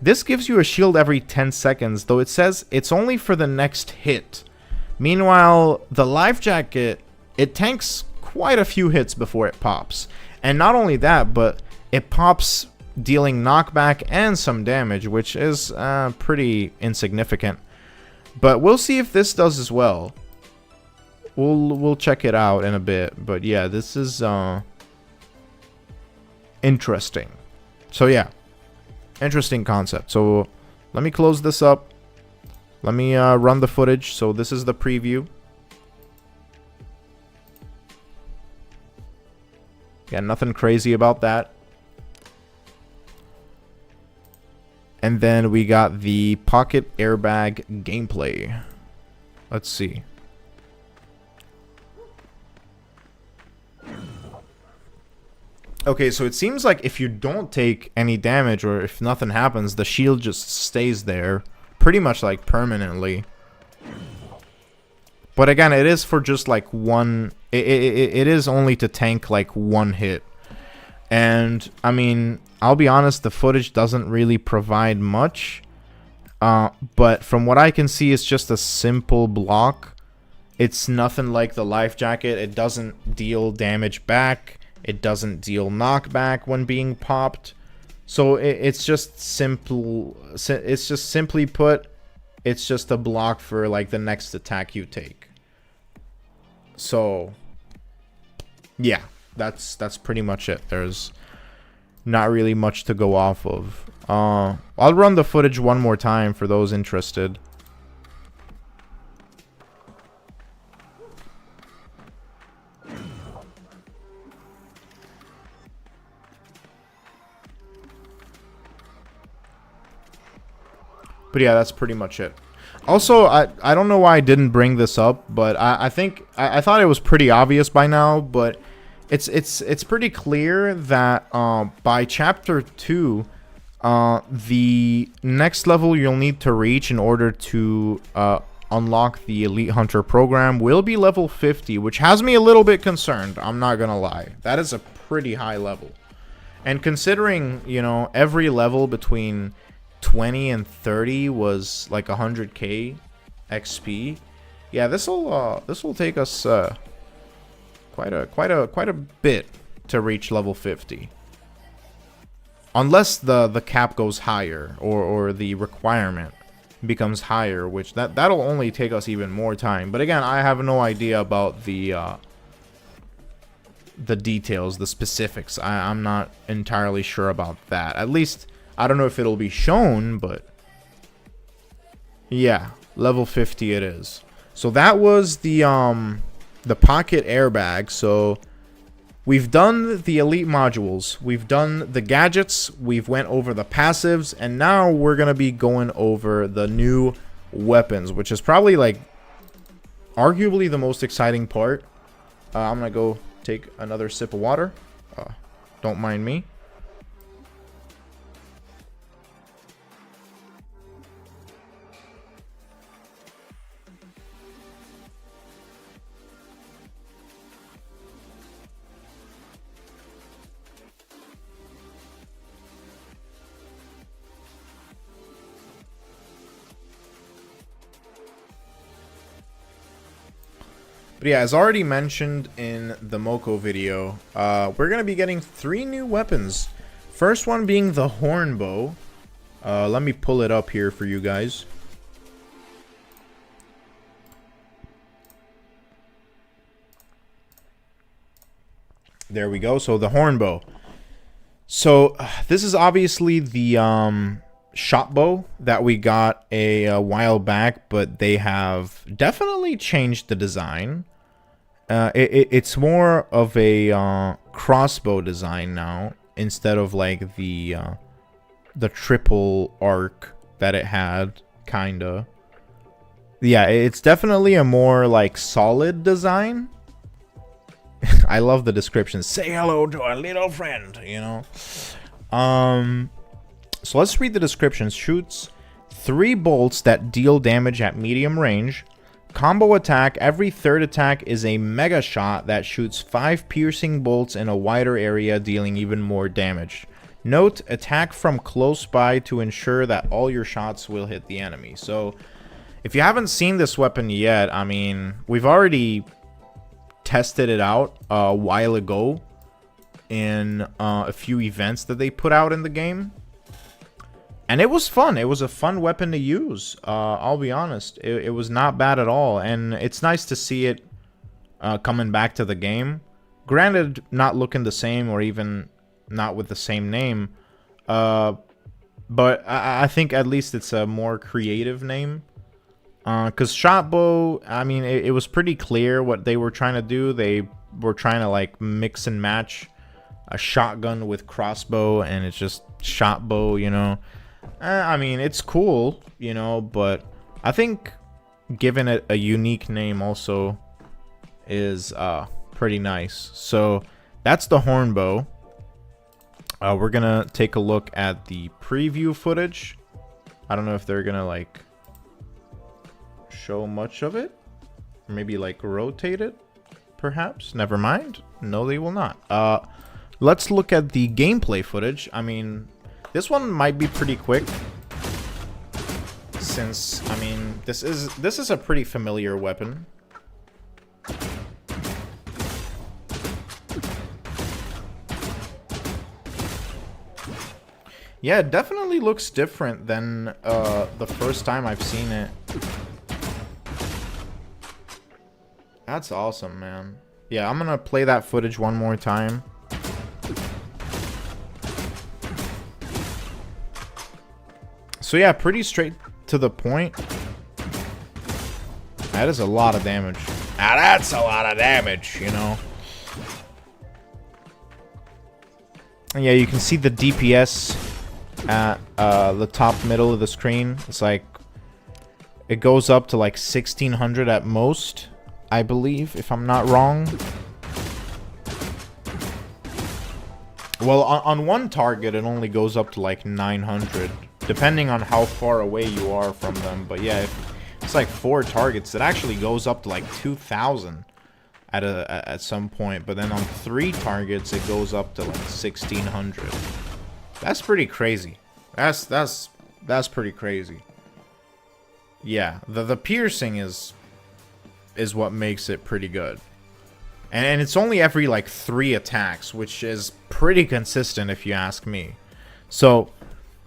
This gives you a shield every 10 seconds, though it says it's only for the next hit. Meanwhile, the life jacket, it tanks quite a few hits before it pops. And not only that, but it pops dealing knockback and some damage, which is pretty insignificant. But we'll see if this does as well. We'll check it out in a bit. But yeah, this is interesting. So yeah, interesting concept. So let me close this up. Let me run the footage. So this is the preview. Yeah, nothing crazy about that. And then we got the pocket airbag gameplay. Let's see. Okay, so it seems like if you don't take any damage or if nothing happens, the shield just stays there pretty much like permanently. But again, it is for just like one, it is only to tank like one hit. And I mean, I'll be honest, the footage doesn't really provide much. But from what I can see, it's just a simple block. It's nothing like the life jacket. It doesn't deal damage back. It doesn't deal knockback when being popped. So it's just simple. It's just simply put, it's just a block for like the next attack you take. So yeah, that's pretty much it. There's not really much to go off of. I'll run the footage one more time for those interested. But yeah, that's pretty much it. Also, I don't know why I didn't bring this up, but I think I thought it was pretty obvious by now, but it's pretty clear that by chapter 2, the next level you'll need to reach in order to unlock the Elite Hunter program will be level 50, which has me a little bit concerned. I'm not gonna lie. That is a pretty high level. And considering, you know, every level between 20 and 30 was like 100k XP. Yeah, this'll take us quite a bit to reach level 50. Unless the cap goes higher or the requirement becomes higher, which that'll only take us even more time. But again, I have no idea about the details, the specifics. I'm not entirely sure about that. At least I don't know if it'll be shown, but yeah, level 50 it is. So that was the pocket airbag. So we've done the elite modules, we've done the gadgets, we've went over the passives, and now we're gonna be going over the new weapons, which is probably like arguably the most exciting part. I'm gonna go take another sip of water. Don't mind me. But yeah, as already mentioned in the Moko video, we're going to be getting 3 new weapons. First one being the horn bow. Let me pull it up here for you guys. There we go. So the horn bow. So this is obviously the shot bow that we got a while back, but they have definitely changed the design. It's more of a crossbow design now, instead of like the triple arc that it had, kinda. Yeah, it's definitely a more like solid design. I love the description. Say hello to our little friend, you know. So let's read the description. Shoots 3 bolts that deal damage at medium range. Combo attack. Every third attack is a mega shot that shoots 5 piercing bolts in a wider area, dealing even more damage. Note, attack from close by to ensure that all your shots will hit the enemy. So if you haven't seen this weapon yet, I mean, we've already tested it out a while ago in a few events that they put out in the game, and it was fun. It was a fun weapon to use. I'll be honest, it was not bad at all, and it's nice to see it coming back to the game. Granted, not looking the same, or even not with the same name, but I think at least it's a more creative name. Because Shotbow, I mean, it was pretty clear what they were trying to do. They were trying to like mix and match a shotgun with crossbow, and it's just Shotbow, you know. I mean, it's cool, you know, but I think giving it a unique name also is pretty nice. So that's the horn bow. We're gonna take a look at the preview footage. I don't know if they're gonna like show much of it, or maybe like rotate it, perhaps. Never mind, no, they will not. Let's look at the gameplay footage. I mean, this one might be pretty quick, since I mean this is a pretty familiar weapon. Yeah, it definitely looks different than the first time I've seen it. That's awesome, man. Yeah, I'm gonna play that footage one more time. So yeah, pretty straight to the point. That is a lot of damage. Now that's a lot of damage, you know. And yeah, you can see the DPS at the top middle of the screen. It's like it goes up to like 1600 at most, I believe, if I'm not wrong. Well, on one target, it only goes up to like 900, depending on how far away you are from them. But yeah, if it's like 4 targets, it actually goes up to like 2000 at some point. But then on 3 targets, it goes up to like 1600. That's pretty crazy. That's pretty crazy. Yeah, the piercing is what makes it pretty good. And it's only every like 3 attacks, which is pretty consistent if you ask me. So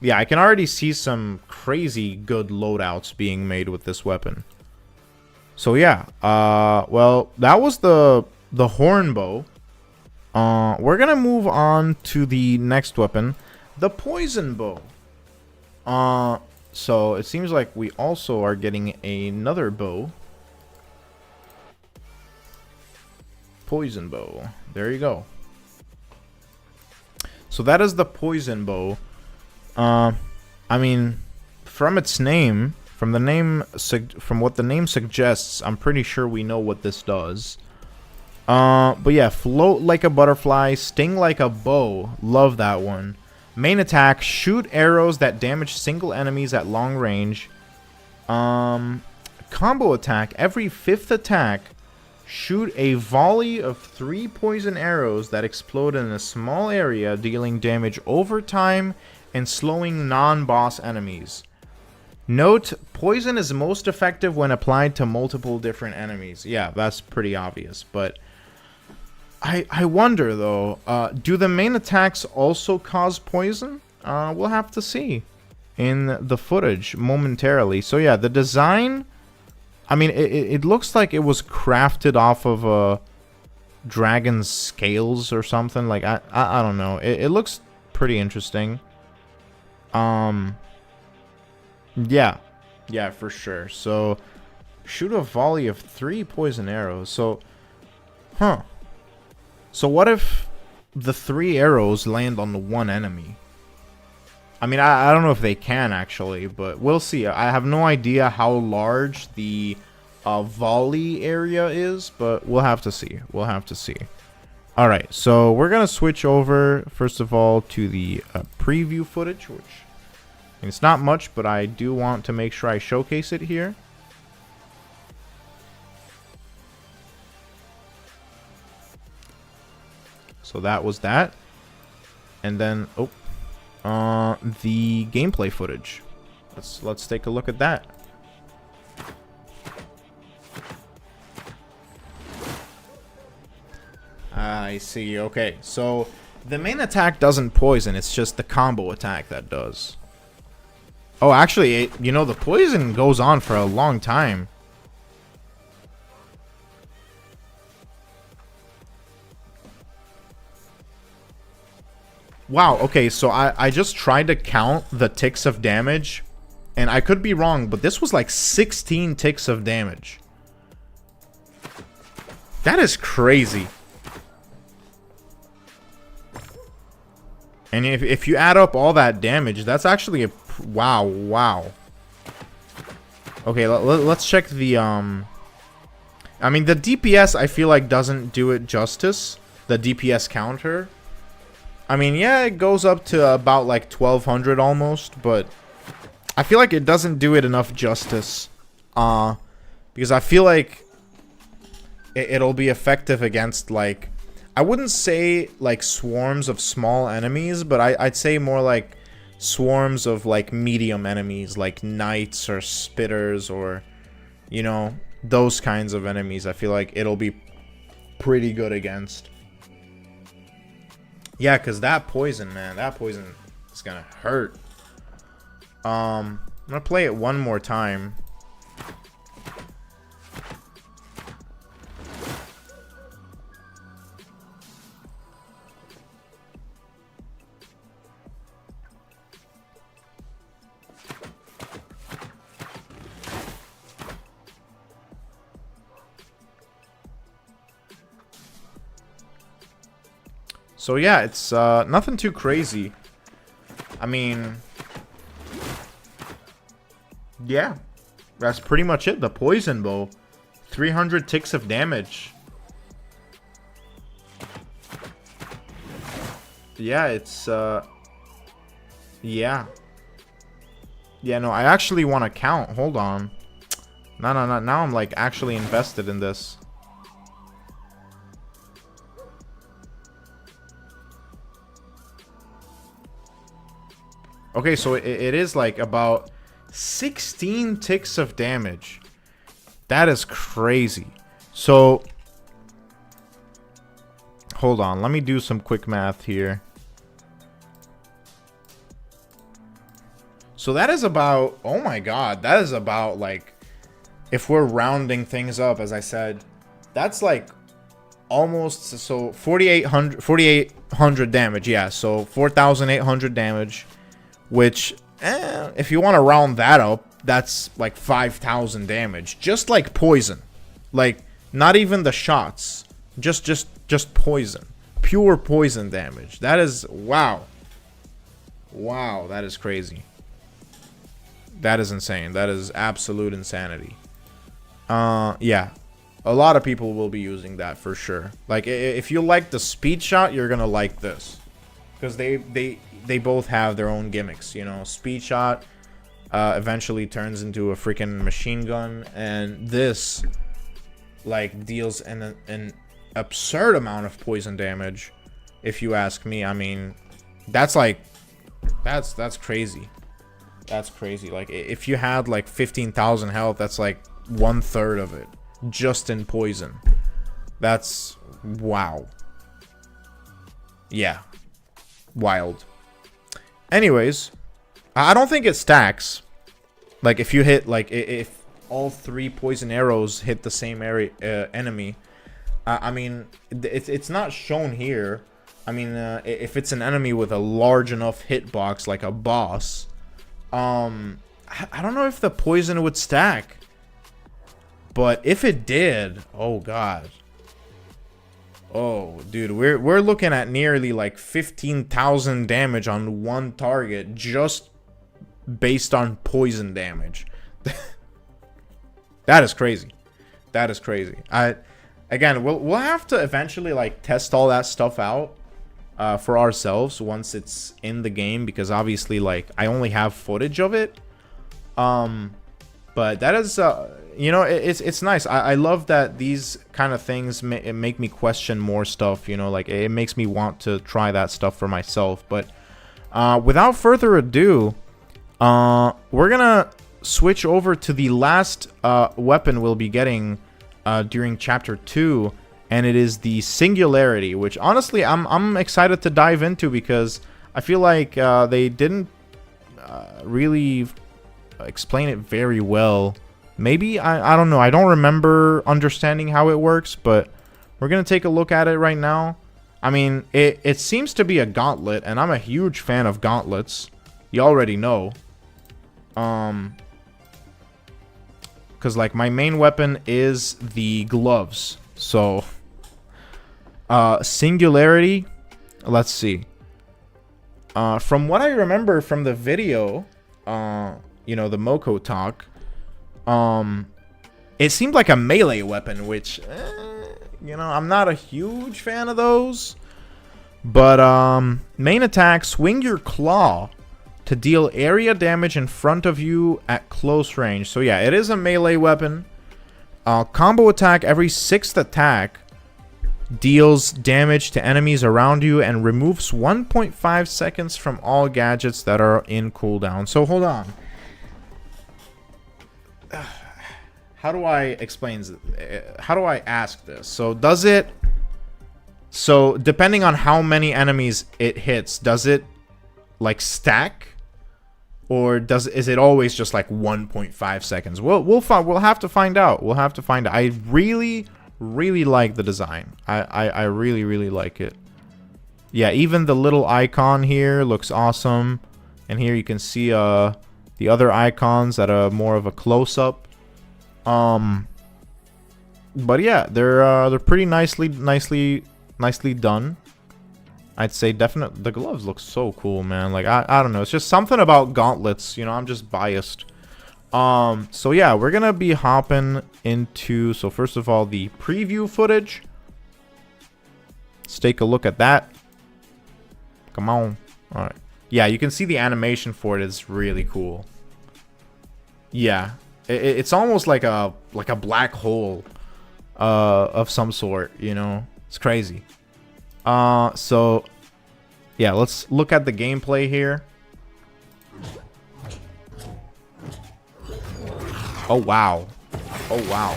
yeah, I can already see some crazy good loadouts being made with this weapon. So yeah, well, that was the horn bow. We're gonna move on to the next weapon, the poison bow. So it seems like we also are getting another bow. Poison bow. There you go. So that is the poison bow. I mean, from its name, from what the name suggests, I'm pretty sure we know what this does. But yeah, float like a butterfly, sting like a bow. Love that one. Main attack, shoot arrows that damage single enemies at long range. Combo attack, every 5th attack, shoot a volley of 3 poison arrows that explode in a small area, dealing damage over time and slowing non-boss enemies. Note, poison is most effective when applied to multiple different enemies. Yeah, that's pretty obvious, but I wonder though, do the main attacks also cause poison? We'll have to see in the footage momentarily. So yeah, the design, I mean, it looks like it was crafted off of a dragon's scales or something. Like, I don't know. It looks pretty interesting. Yeah, for sure. So, shoot a volley of 3 poison arrows. So, So what if the 3 arrows land on one enemy? I mean, I don't know if they can actually, but we'll see. I have no idea how large the volley area is, but we'll have to see. We'll have to see. All right, so we're gonna switch over first of all to the preview footage, which it's not much, but I do want to make sure I showcase it here. So that was that, and then the gameplay footage. Let's take a look at that. I see. Okay, so the main attack doesn't poison. It's just the combo attack that does. Oh, actually, the poison goes on for a long time. Wow, okay, so I just tried to count the ticks of damage, and I could be wrong, but this was like 16 ticks of damage. That is crazy. And if you add up all that damage, that's actually a... Wow. Okay, let's check the... I mean, the DPS, I feel like, doesn't do it justice. The DPS counter. I mean, yeah, it goes up to about, like, 1200 almost, but I feel like it doesn't do it enough justice. Because I feel like it'll be effective against, like... I wouldn't say, like, swarms of small enemies, but I'd say more like swarms of, like, medium enemies, like knights or spitters or, you know, those kinds of enemies. I feel like it'll be pretty good against. Yeah, because that poison, man, that poison is gonna hurt. I'm gonna play it one more time. So yeah, it's nothing too crazy. I mean, yeah, that's pretty much it. The poison bow, 300 ticks of damage. Yeah, it's yeah, no, I actually want to count. Hold on. No, now I'm like actually invested in this. Okay, so it is like about 16 ticks of damage. That is crazy. So, hold on. Let me do some quick math here. So that is about, oh my god, that is about, like, if we're rounding things up, as I said, that's like almost, so 4,800 damage. Yeah, so 4,800 damage, which, if you want to round that up, that's like 5,000 damage. Just like poison. Like, not even the shots. Just poison. Pure poison damage. That is, wow. Wow, that is crazy. That is insane. That is absolute insanity. Yeah. A lot of people will be using that for sure. Like, if you like the speed shot, you're gonna like this. Because they both have their own gimmicks, you know. Speed shot eventually turns into a freaking machine gun. And this, like, deals an absurd amount of poison damage, if you ask me. I mean, that's like, that's crazy. That's crazy. Like, if you had like 15,000 health, that's like 1/3 of it just in poison. That's, wow. Yeah, wild. Anyways, I don't think it stacks. Like, if you hit, like, if all 3 poison arrows hit the same area enemy, I mean, it's not shown here. I mean, if it's an enemy with a large enough hitbox, like a boss, I don't know if the poison would stack. But if it did, oh god. Oh, dude, we're looking at nearly like 15,000 damage on one target just based on poison damage. That is crazy. That is crazy. Again, we'll have to eventually like test all that stuff out for ourselves once it's in the game, because obviously, like, I only have footage of it. But that is, you know, it's nice. I love that these kind of things make me question more stuff, you know, like, it makes me want to try that stuff for myself. But without further ado, we're gonna switch over to the last weapon we'll be getting during chapter 2, and it is the Singularity, which honestly I'm excited to dive into, because I feel like they didn't really explain it very well. Maybe, I don't know. I don't remember understanding how it works, but we're going to take a look at it right now. I mean, it seems to be a gauntlet, and I'm a huge fan of gauntlets. You already know. Because, like, my main weapon is the gloves. So, Singularity, let's see. From what I remember from the video, you know, the Moko talk, it seemed like a melee weapon, which, you know, I'm not a huge fan of those. But, main attack, swing your claw to deal area damage in front of you at close range. So yeah, it is a melee weapon. Combo attack, every 6th attack deals damage to enemies around you and removes 1.5 seconds from all gadgets that are in cooldown. So hold on. How do I explain? How do I ask this? So does it... So depending on how many enemies it hits, does it like stack? Or is it always just like 1.5 seconds? We'll have to find out. We'll have to find out. I really like the design. I really like it. Yeah, even the little icon here looks awesome. And here you can see the other icons at a more of a close-up. But yeah, they're pretty nicely done. I'd say definitely the gloves look so cool, man. Like, I don't know, it's just something about gauntlets, you know. I'm just biased. So yeah, we're gonna be hopping into, so first of all, the preview footage. Let's take a look at that. Come on. All right. Yeah, you can see the animation for it is really cool. Yeah, it's almost like a black hole of some sort, you know. It's crazy. So yeah, let's look at the gameplay here. Oh wow. Oh wow.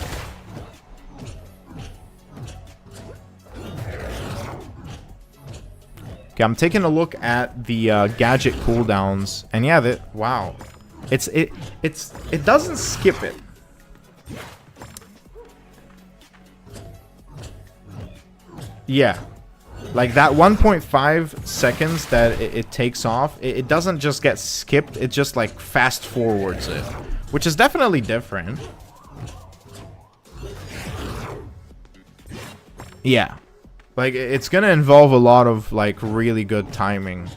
Okay, I'm taking a look at the gadget cooldowns, and yeah, wow. It doesn't skip it. Yeah. Like that 1.5 seconds that it takes off, it doesn't just get skipped, it just like fast forwards it, which is definitely different. Yeah. Like it's gonna involve a lot of like really good timing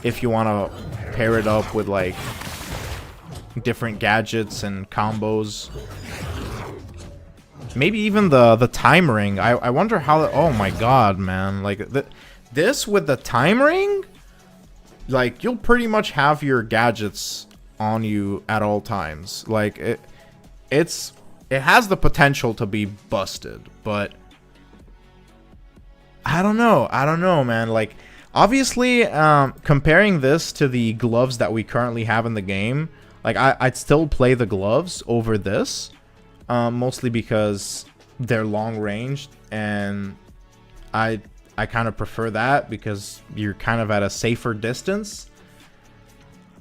if you want to pair it up with like different gadgets and combos. Maybe even the time ring. I wonder how... Oh my god, man. Like, this with the time ring? Like, you'll pretty much have your gadgets on you at all times. Like, it has the potential to be busted, but... I don't know, man. Like, obviously, comparing this to the gloves that we currently have in the game, like, I'd still play the gloves over this. Mostly because they're long ranged, and I kind of prefer that because you're kind of at a safer distance.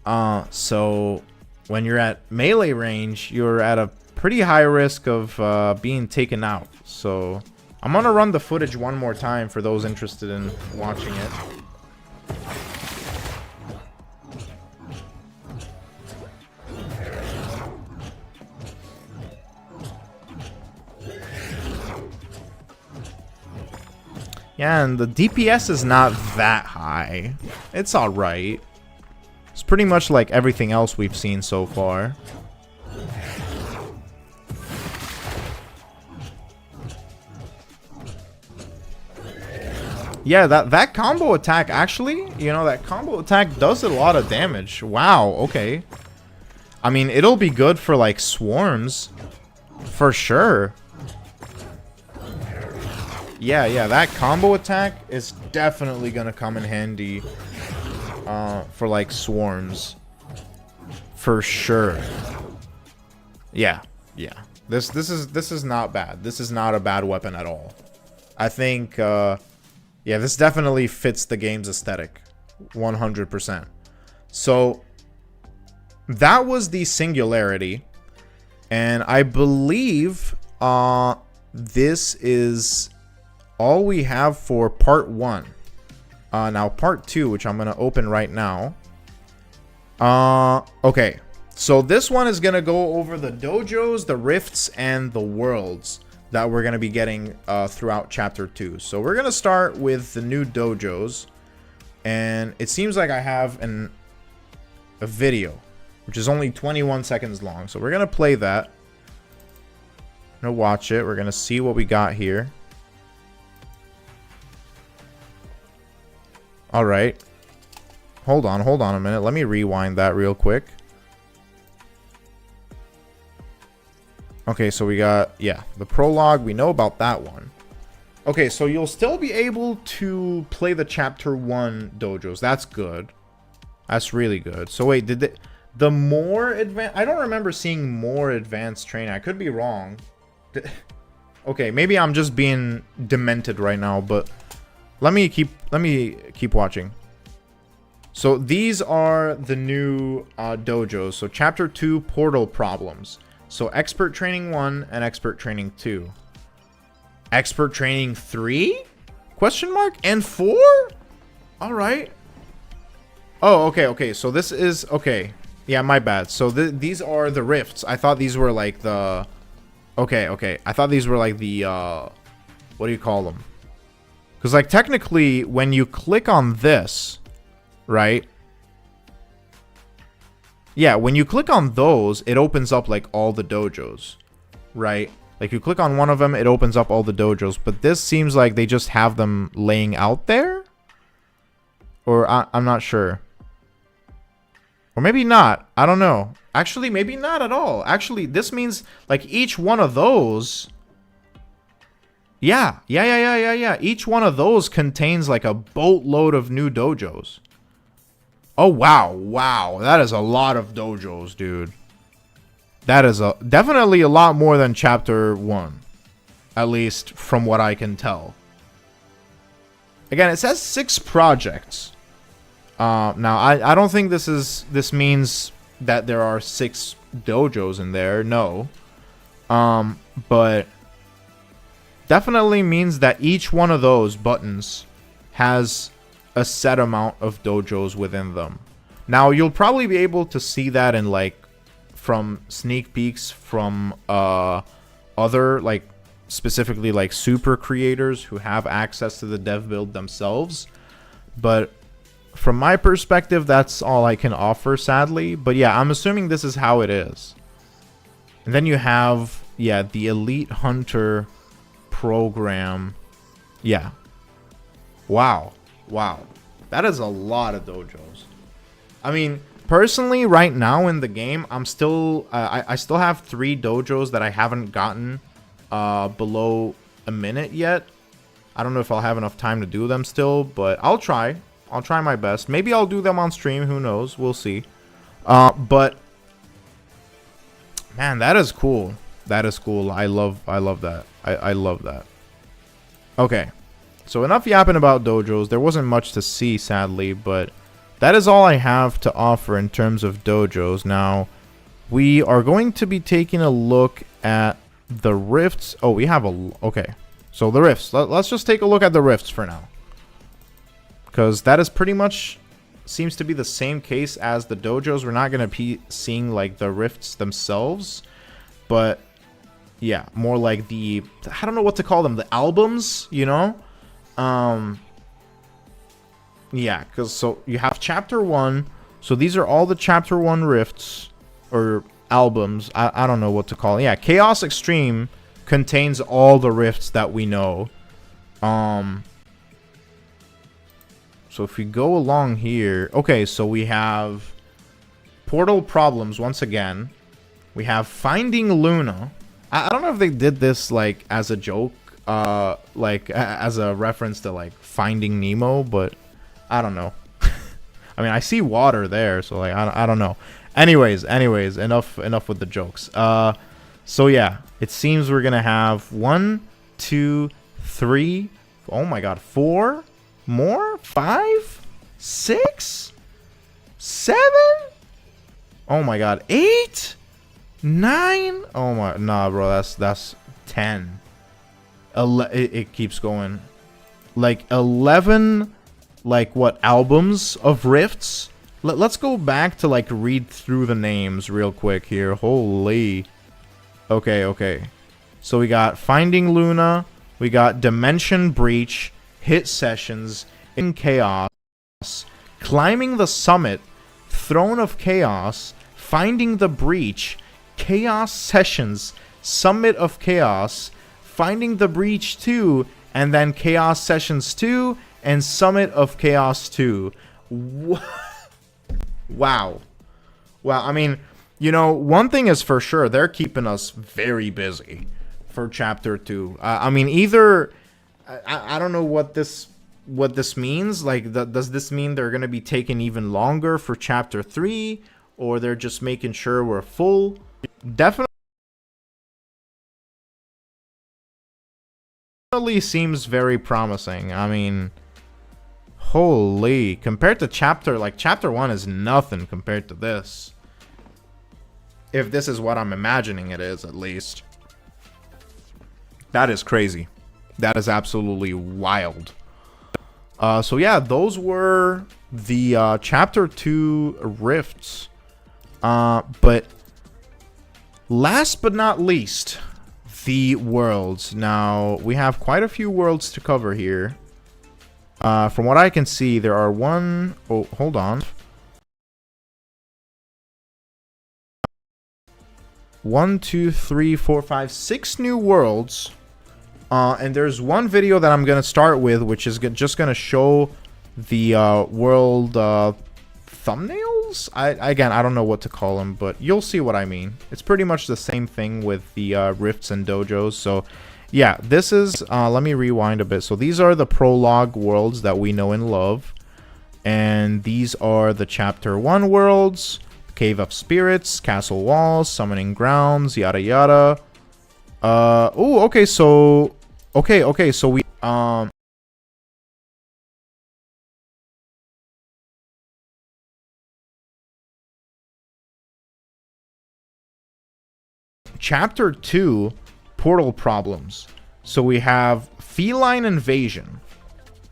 So when you're at melee range, you're at a pretty high risk of being taken out. So I'm gonna run the footage one more time for those interested in watching it. Yeah, and the DPS is not that high. It's alright. It's pretty much like everything else we've seen so far. Yeah, that combo attack actually, you know, that combo attack does a lot of damage. Wow, okay. I mean, it'll be good for like swarms. For sure. Yeah, that combo attack is definitely gonna come in handy for like swarms. For sure. Yeah. This is not bad. This is not a bad weapon at all. I think yeah, this definitely fits the game's aesthetic 100%. So that was the Singularity, and I believe this is all we have for part 1. Now part 2, which I'm gonna open right now. Okay, so this one is gonna go over the dojos, the rifts, and the worlds that we're gonna be getting throughout chapter 2. So we're gonna start with the new dojos, and it seems like I have a video, which is only 21 seconds long. So we're gonna play that. I'm gonna watch it. We're gonna see what we got here. All right. Hold on a minute. Let me rewind that real quick. Okay, so we got, yeah, the prologue. We know about that one. Okay, so you'll still be able to play the chapter 1 dojos. That's good. That's really good. So wait, did the more advanced... I don't remember seeing more advanced training. I could be wrong. Okay, maybe I'm just being demented right now, but let me keep watching. So these are the new dojos. So chapter 2, portal problems. So expert training 1 and expert training 2. Expert training 3? Question mark? And 4? All right. Oh, okay. So this is okay. Yeah, my bad. So these are the rifts. I thought these were like the... Okay. I thought these were like the what do you call them? Because like technically when you click on this, right? Yeah, when you click on those, it opens up like all the dojos, right? Like you click on one of them, it opens up all the dojos. But this seems like they just have them laying out there. Or I'm not sure. Or maybe not. I don't know. Actually, maybe not at all. Actually, this means like each one of those... Yeah. Each one of those contains like a boatload of new dojos. Oh, wow. That is a lot of dojos, dude. That is definitely a lot more than chapter 1. At least from what I can tell. Again, it says 6 projects. Now, I don't think this means that there are 6 dojos in there. No. But definitely means that each one of those buttons has a set amount of dojos within them. Now, you'll probably be able to see that in, like, from sneak peeks from other, like, specifically, like, super creators who have access to the dev build themselves. But from my perspective, that's all I can offer, sadly. But yeah, I'm assuming this is how it is. And then you have, yeah, the Elite Hunter program. Yeah. Wow. Wow. That is a lot of dojos. I mean, personally, right now in the game, I'm still... I still have 3 dojos that I haven't gotten below a minute yet. I don't know if I'll have enough time to do them still, but I'll try. I'll try my best. Maybe I'll do them on stream. Who knows? We'll see. But man, that is cool. That is cool. I love that. I love that. Okay. So enough yapping about dojos. There wasn't much to see, sadly, but that is all I have to offer in terms of dojos. Now, we are going to be taking a look at the rifts. Oh, we have a... Okay. So the rifts. Let's just take a look at the rifts for now. Because that is pretty much... seems to be the same case as the dojos. We're not going to be seeing, like, the rifts themselves. But, yeah. More like the... I don't know what to call them. The albums, you know? Yeah, because so you have Chapter 1. So these are all the Chapter 1 rifts. Or albums. I don't know what to call it. Yeah, Chaos Extreme contains all the rifts that we know. So if we go along here... Okay, so we have Portal Problems once again. We have Finding Luna. I don't know if they did this, like, as a joke. Like, as a reference to, like, Finding Nemo, but I don't know. I mean, I see water there, so, like, I don't know. Anyways, enough with the jokes. So, yeah. It seems we're gonna have 1, 2, 3... Oh, my God. 4... More? 5? 6? 7? Oh my god. 8? 9? Oh my... Nah, bro. That's 10. It keeps going. Like, 11... Like, what? Albums of rifts? Let's go back to, like, read through the names real quick here. Holy... Okay. So we got Finding Luna. We got Dimension Breach... Hit Sessions, In Chaos, Climbing the Summit, Throne of Chaos, Finding the Breach, Chaos Sessions, Summit of Chaos, Finding the Breach 2, and then Chaos Sessions 2, and Summit of Chaos 2. Wow. Wow, I mean, you know, one thing is for sure, they're keeping us very busy for Chapter 2. I mean, either... I don't know what this means. Like, does this mean they're going to be taking even longer for Chapter 3? Or they're just making sure we're full? Definitely seems very promising. I mean, holy. Compared to Chapter 1 is nothing compared to this. If this is what I'm imagining it is, at least. That is crazy. That is absolutely wild. So yeah, those were the Chapter 2 rifts. But last but not least, the worlds. Now, we have quite a few worlds to cover here. From what I can see, there are Oh, hold on. 1, 2, 3, 4, 5, 6 new worlds. And there's one video that I'm going to start with, which is just going to show the world thumbnails? Again, I don't know what to call them, but you'll see what I mean. It's pretty much the same thing with the rifts and dojos. So, yeah, this is... let me rewind a bit. So, these are the prologue worlds that we know and love. And these are the Chapter 1 worlds. Cave of Spirits, Castle Walls, Summoning Grounds, yada yada. Oh, okay, so... Okay, so we, Chapter 2, portal problems. So we have feline invasion.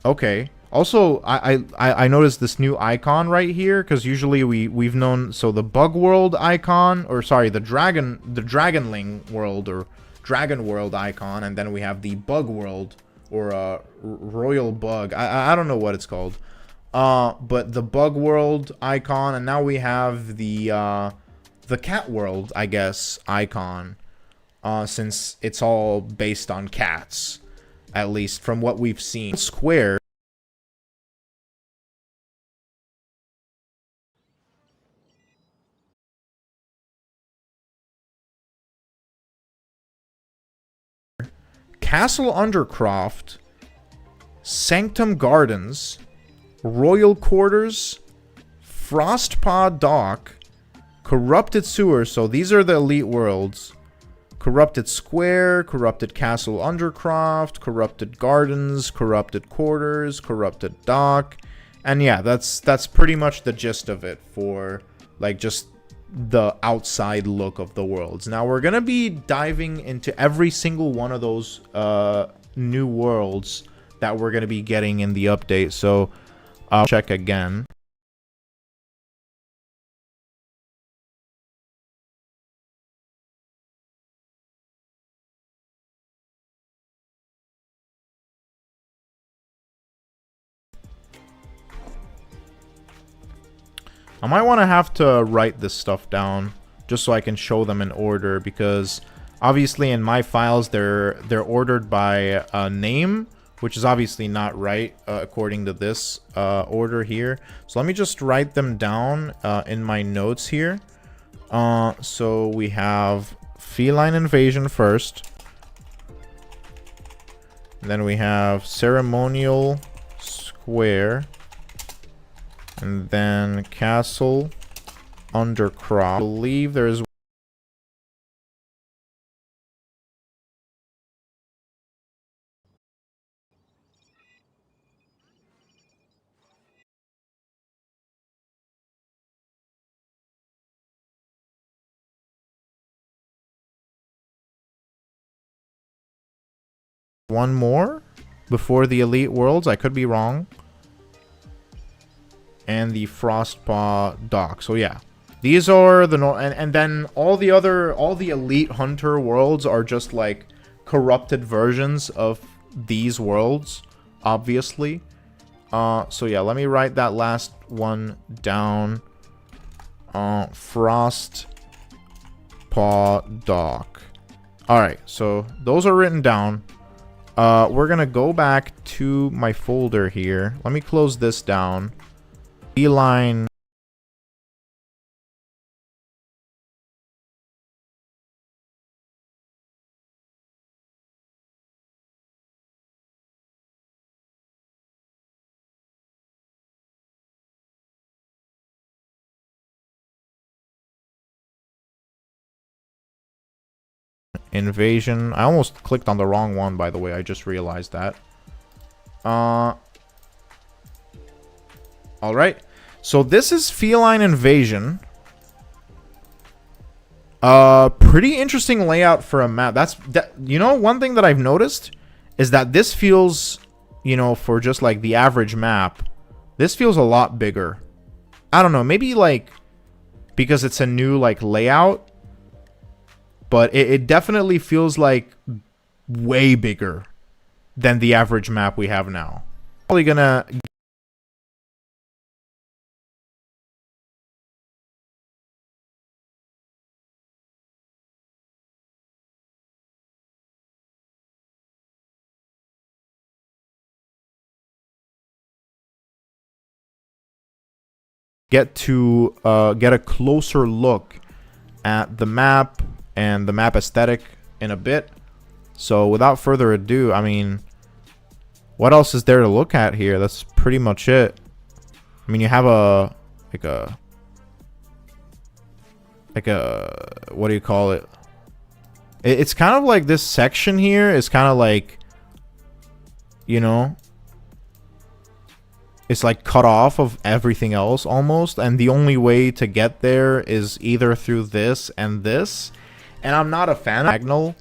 Okay. Also, I noticed this new icon right here, because usually we've known, so the bug world icon, or sorry, the dragonling world or dragon world icon, and then we have the bug world or royal bug. I don't know what it's called. But the bug world icon, and now we have the cat world, I guess, icon, since it's all based on cats, at least from what we've seen. Square. Castle Undercroft, Sanctum Gardens, Royal Quarters, Frostpaw Dock, Corrupted Sewer. So these are the elite worlds. Corrupted Square, Corrupted Castle Undercroft, Corrupted Gardens, Corrupted Quarters, Corrupted Dock. And yeah, that's pretty much the gist of it for like just the outside look of the worlds. Now we're gonna be diving into every single one of those new worlds that we're gonna be getting in the update. So I'll check again. I might want to have to write this stuff down just so I can show them in order, because obviously in my files they're ordered by name, which is obviously not right according to this order here. So let me just write them down in my notes here. So we have feline invasion first. And then we have ceremonial square. And then Castle Undercroft. I believe there's one more before the elite worlds. I could be wrong. And the Frostpaw Dock. So yeah, these are the and then all the elite hunter worlds are just like corrupted versions of these worlds, obviously. So yeah, let me write that last one down. Frostpaw Dock. All right, so those are written down. We're gonna go back to my folder here. Let me close this down. Feline invasion. I almost clicked on the wrong one, by the way. I just realized that. Alright, so this is feline invasion. Pretty interesting layout for a map. You know, one thing that I've noticed is that this feels, you know, for just like the average map, this feels a lot bigger. I don't know, maybe like because it's a new like layout, but it definitely feels like way bigger than the average map we have now. Probably gonna get to get a closer look at the map and the map aesthetic in a bit. So without further ado, I mean, what else is there to look at here? That's pretty much it. I mean, you have a what do you call it? It's kind of like this section here is kind of like, you know, it's like cut off of everything else almost, and the only way to get there is either through this and this. and I'm not a fan of diagonal.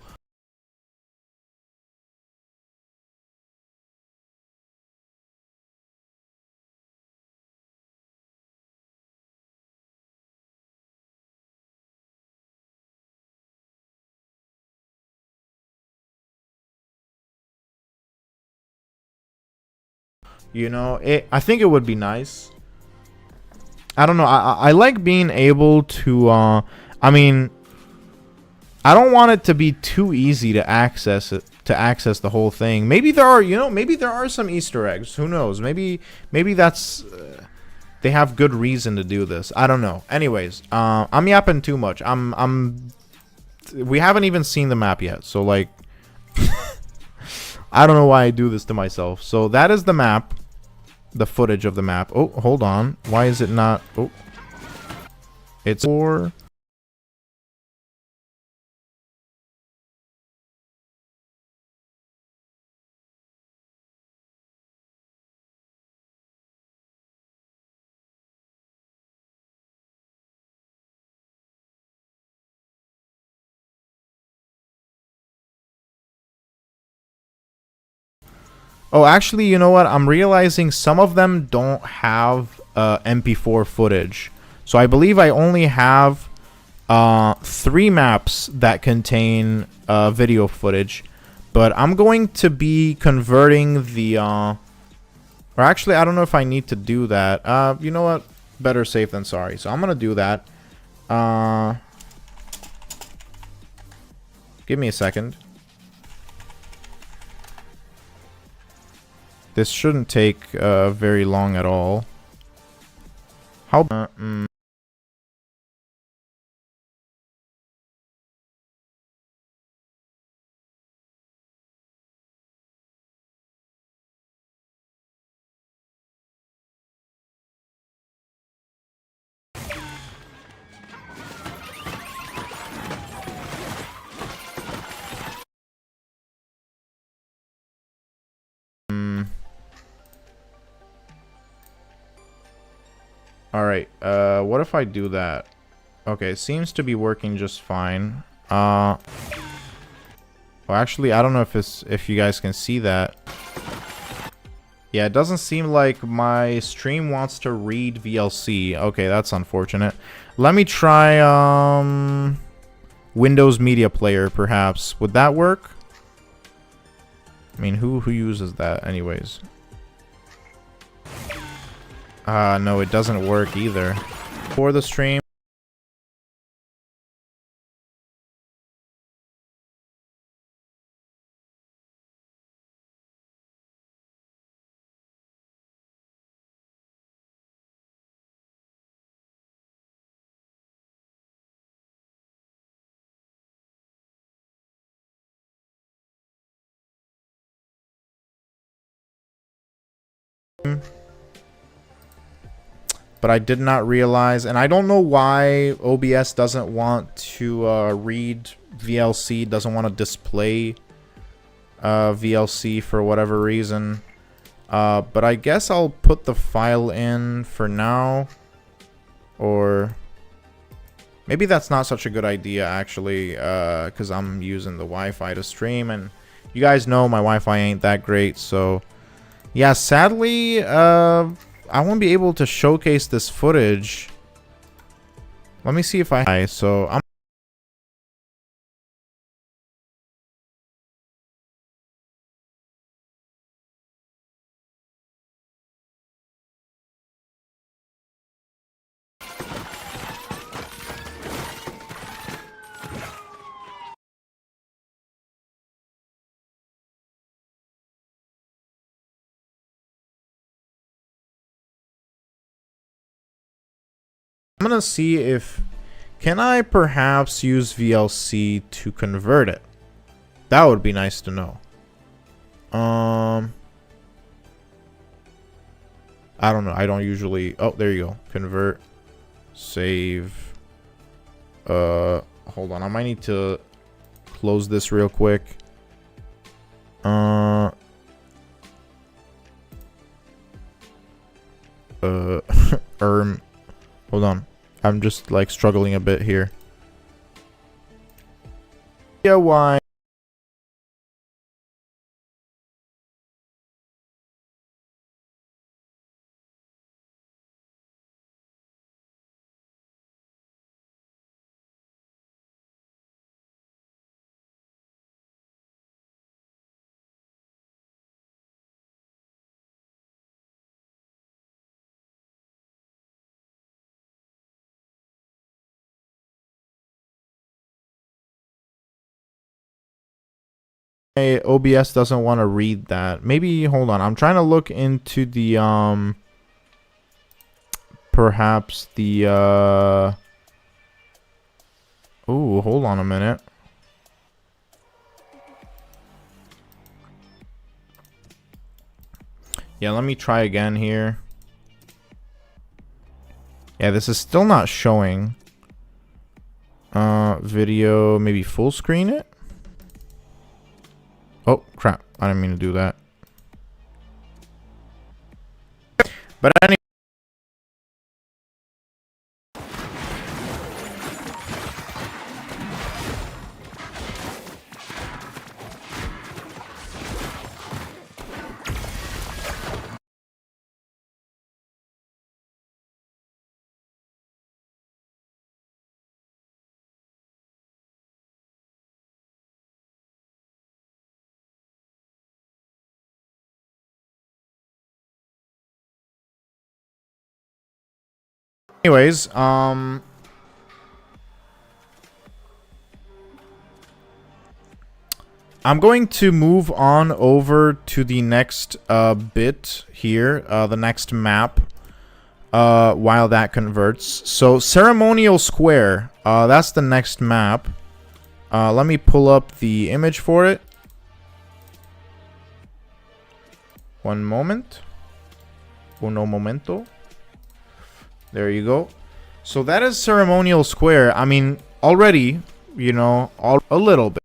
You know, I think it would be nice. I don't know. I like being able to. I mean, I don't want it to be too easy to access it, to access the whole thing. Maybe there are, you know, maybe there are some Easter eggs. Who knows? Maybe that's they have good reason to do this. I don't know. Anyways, I'm yapping too much. We haven't even seen the map yet, so like, I don't know why I do this to myself. So that is the map, the footage of the map. Oh, hold on. Why is it not? Oh, it's 4. Oh, actually, you know what? I'm realizing some of them don't have MP4 footage. So I believe I only have 3 maps that contain video footage. But I'm going to be converting the... or actually, I don't know if I need to do that. You know what? Better safe than sorry. So I'm going to do that. Give me a second. This shouldn't take very long at all. How... Alright, what if I do that? Okay, it seems to be working just fine. Well, actually, I don't know if you guys can see that. Yeah, it doesn't seem like my stream wants to read VLC. Okay, that's unfortunate. Let me try, Windows Media Player, perhaps. Would that work? I mean, who uses that anyways? No, it doesn't work either. For the stream. But I did not realize, and I don't know why OBS doesn't want to read VLC, doesn't want to display VLC for whatever reason. But I guess I'll put the file in for now. Or maybe that's not such a good idea, actually, because I'm using the Wi-Fi to stream, and you guys know my Wi-Fi ain't that great, so... Yeah, sadly, I won't be able to showcase this footage. Let me see if I... So, I'm gonna see if... Can I perhaps use VLC to convert it? That would be nice to know. I don't know. I don't usually... Oh, there you go. Convert. Save. Hold on. I might need to close this real quick. Hold on. I'm just like struggling a bit here. Yeah, why? OBS doesn't want to read that. Maybe hold on. I'm trying to look into the perhaps the oh, hold on a minute. Yeah, let me try again here. Yeah, this is still not showing. Video, maybe full screen it? Oh, crap. I didn't mean to do that. But anyway. Anyways, I'm going to move on over to the next bit here, the next map, while that converts. So, Ceremonial Square, that's the next map. Let me pull up the image for it. One moment. Uno momento. There you go. So that is Ceremonial Square. I mean, already, you know, a little bit.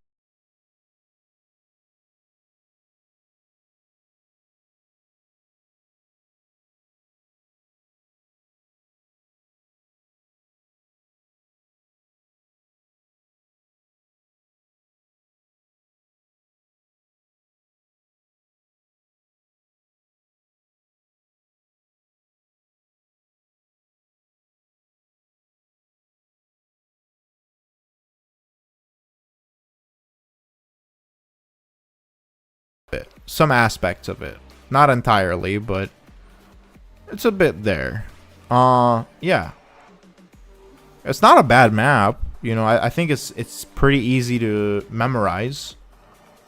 Some aspects of it. Not entirely, but it's a bit there. Yeah. It's not a bad map. You know, I think it's pretty easy to memorize.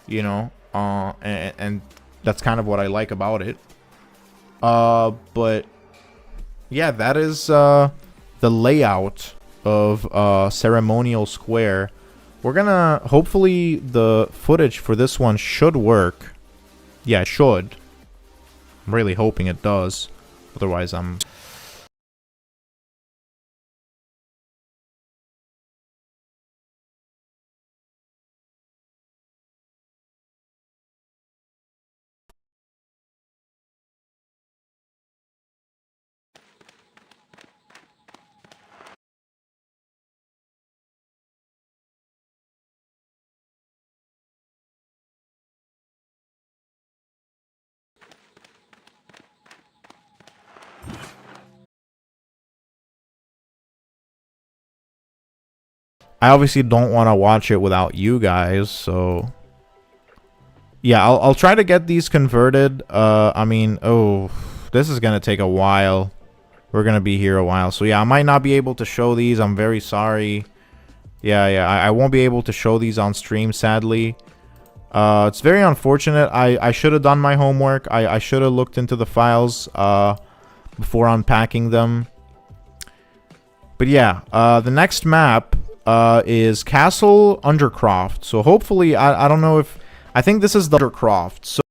You know, and that's kind of what I like about it. But yeah, that is the layout of Ceremonial Square. We're gonna, hopefully the footage for this one should work. Yeah, it should. I'm really hoping it does. Otherwise, I'm... I obviously don't want to watch it without you guys, so... Yeah, I'll try to get these converted. I mean, oh, this is gonna take a while. We're gonna be here a while. So yeah, I might not be able to show these. I'm very sorry. Yeah, I won't be able to show these on stream, sadly. It's very unfortunate. I should have done my homework. I should have looked into the files before unpacking them. But yeah, the next map is Castle Undercroft. So hopefully, I don't know if... I think this is the Undercroft. So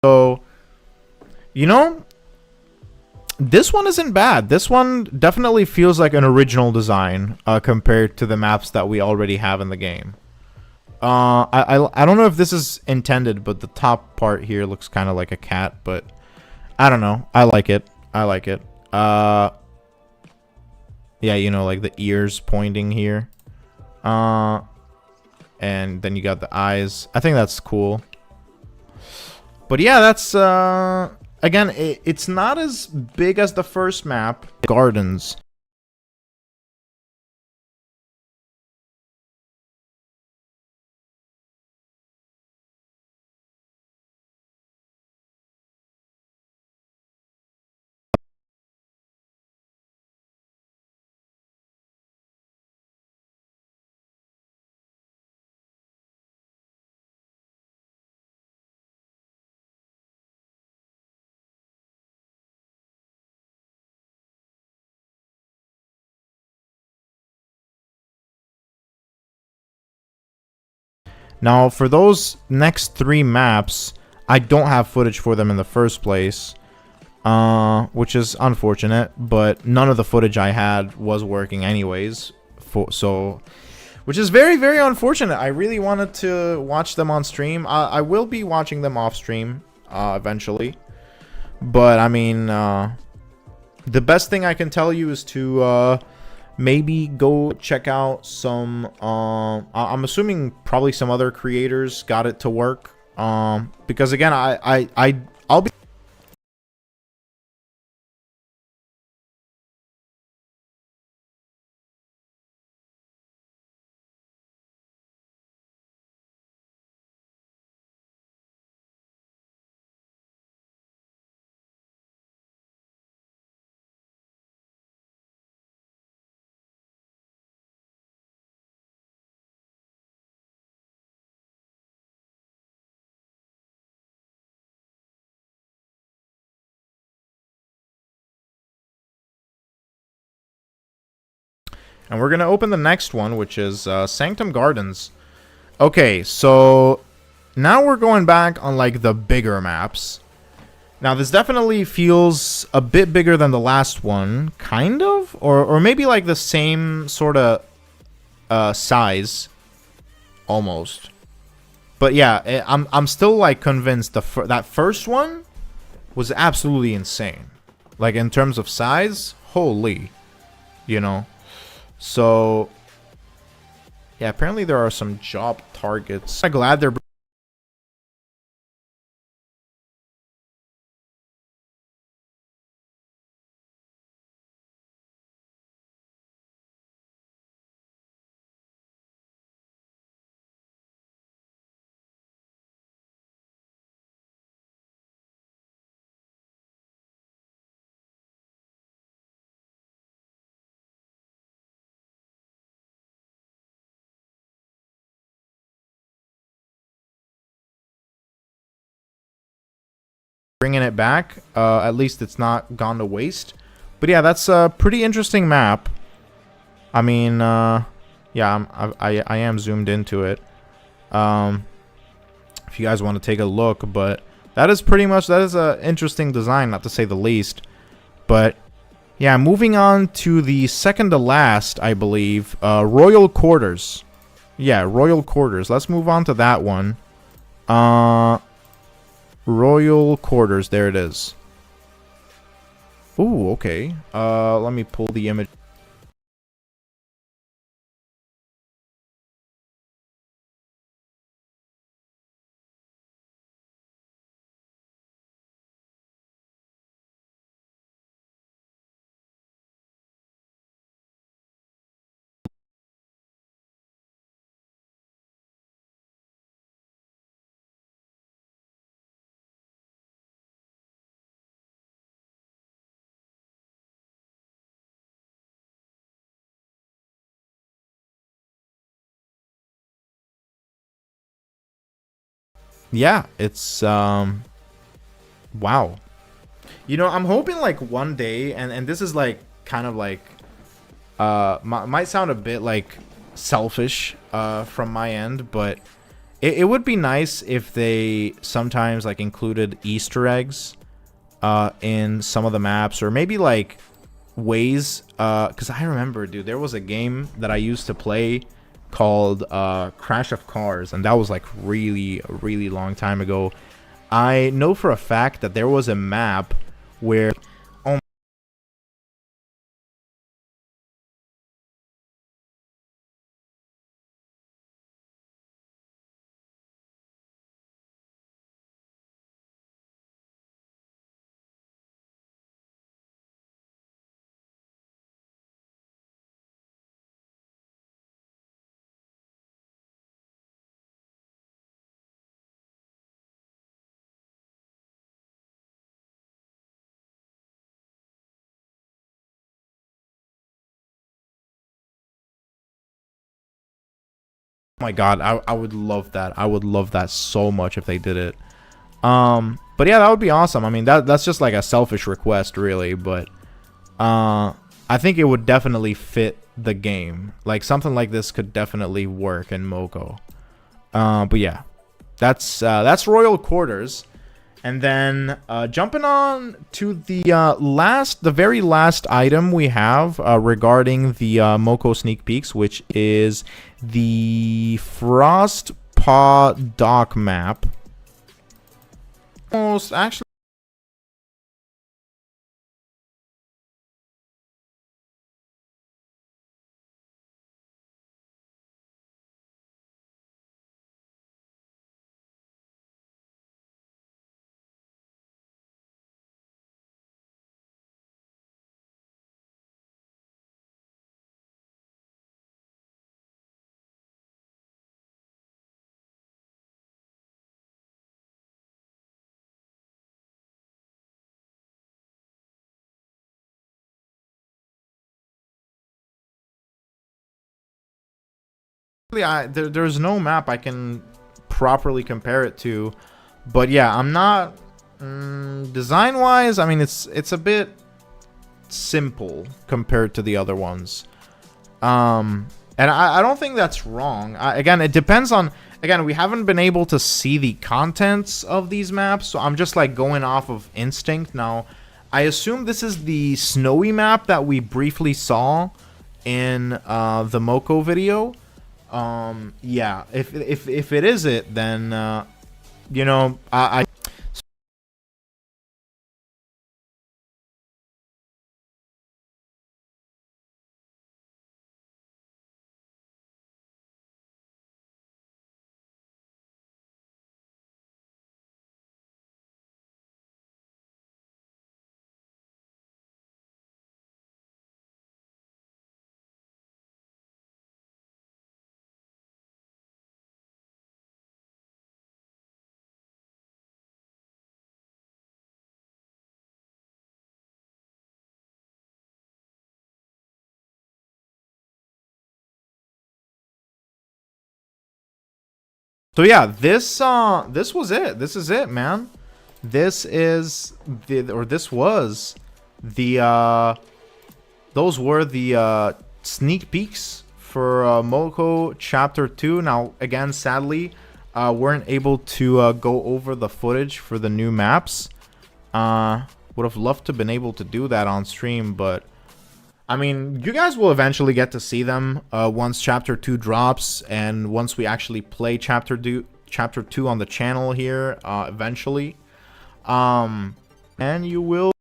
So, you know, this one isn't bad. This one definitely feels like an original design compared to the maps that we already have in the game. I don't know if this is intended, but the top part here looks kind of like a cat, but I don't know. I like it. I like it. Yeah, you know, like the ears pointing here. And then you got the eyes. I think that's cool. But yeah, that's again, it's not as big as the first map. Gardens. Now, for those next 3 maps, I don't have footage for them in the first place, which is unfortunate, but none of the footage I had was working anyways, which is very, very unfortunate. I really wanted to watch them on stream. I will be watching them off stream eventually, but I mean, the best thing I can tell you is to maybe go check out some I'm assuming probably some other creators got it to work, because again, I'll be and we're gonna open the next one, which is Sanctum Gardens. Okay, so now we're going back on like the bigger maps. Now this definitely feels a bit bigger than the last one, kind of, or maybe like the same sort of size, almost. But yeah, I'm still like convinced that first one was absolutely insane. Like in terms of size, holy, you know. So, yeah, apparently there are some job targets. I'm glad they're... bringing it back. At least it's not gone to waste. But yeah, that's a pretty interesting map. I mean, yeah, I am zoomed into it. If you guys want to take a look, but that is pretty much, that is a interesting design, not to say the least. But yeah, moving on to the second to last, I believe, Royal Quarters. Yeah, Royal Quarters. Let's move on to that one. Royal Quarters, there it is. Ooh, okay. Let me pull the image. Yeah, it's wow. You know, I'm hoping like one day, and this is like kind of like might sound a bit like selfish from my end, but it would be nice if they sometimes like included Easter eggs in some of the maps, or maybe like ways, because I remember, dude, there was a game that I used to play called Crash of Cars, and that was like a really long time ago. I know for a fact that there was a map where, oh my god, I would love that. I would love that so much if they did it. But yeah, that would be awesome. I mean, that's just like a selfish request, really, but I think it would definitely fit the game. Like, something like this could definitely work in Moko. But yeah, that's Royal Quarters. And then jumping on to the the very last item we have regarding the Moko sneak peeks, which is the Frost Paw Dock map. Almost actually. There's no map I can properly compare it to, but yeah, I'm not design wise. I mean, it's a bit simple compared to the other ones, and I don't think that's wrong. Again, it depends on, again, we haven't been able to see the contents of these maps, so I'm just like going off of instinct now. I assume this is the snowy map that we briefly saw in the Moko video. Yeah, if it is it, then you know, so yeah, this was it. This is it, man. This is this was the those were the sneak peeks for Moko Chapter 2. Now, again, sadly, weren't able to go over the footage for the new maps. Would have loved to have been able to do that on stream, but I mean, you guys will eventually get to see them once Chapter 2 drops, and once we actually play Chapter 2 on the channel here, eventually. And you will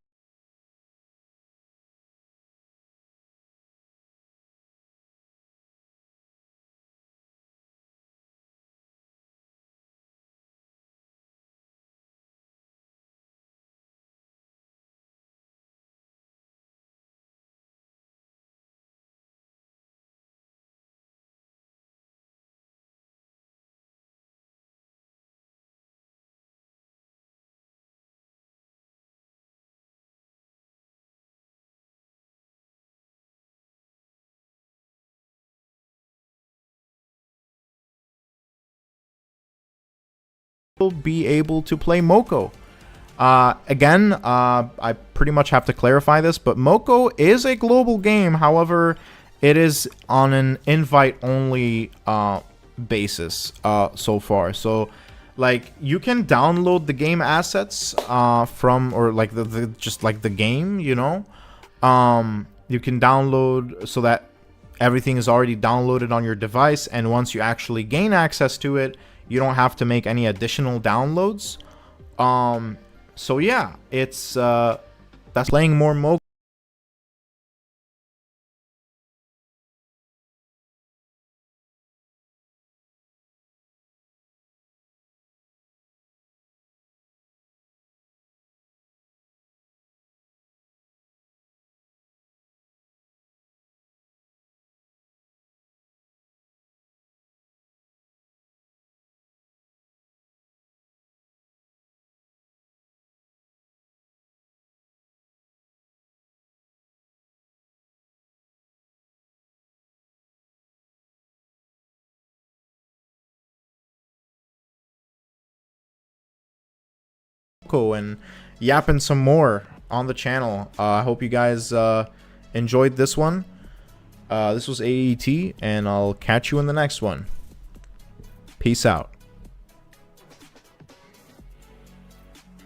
be able to play Moko. Again, I pretty much have to clarify this, but Moko is a global game. However, it is on an invite-only basis so far. So like you can download the game assets from, or like the just like the game, you know. You can download so that everything is already downloaded on your device, and once you actually gain access to it, you don't have to make any additional downloads. So yeah, it's that's playing more and yapping some more on the channel. I hope you guys enjoyed this one. This was AET, and I'll catch you in the next one. Peace out.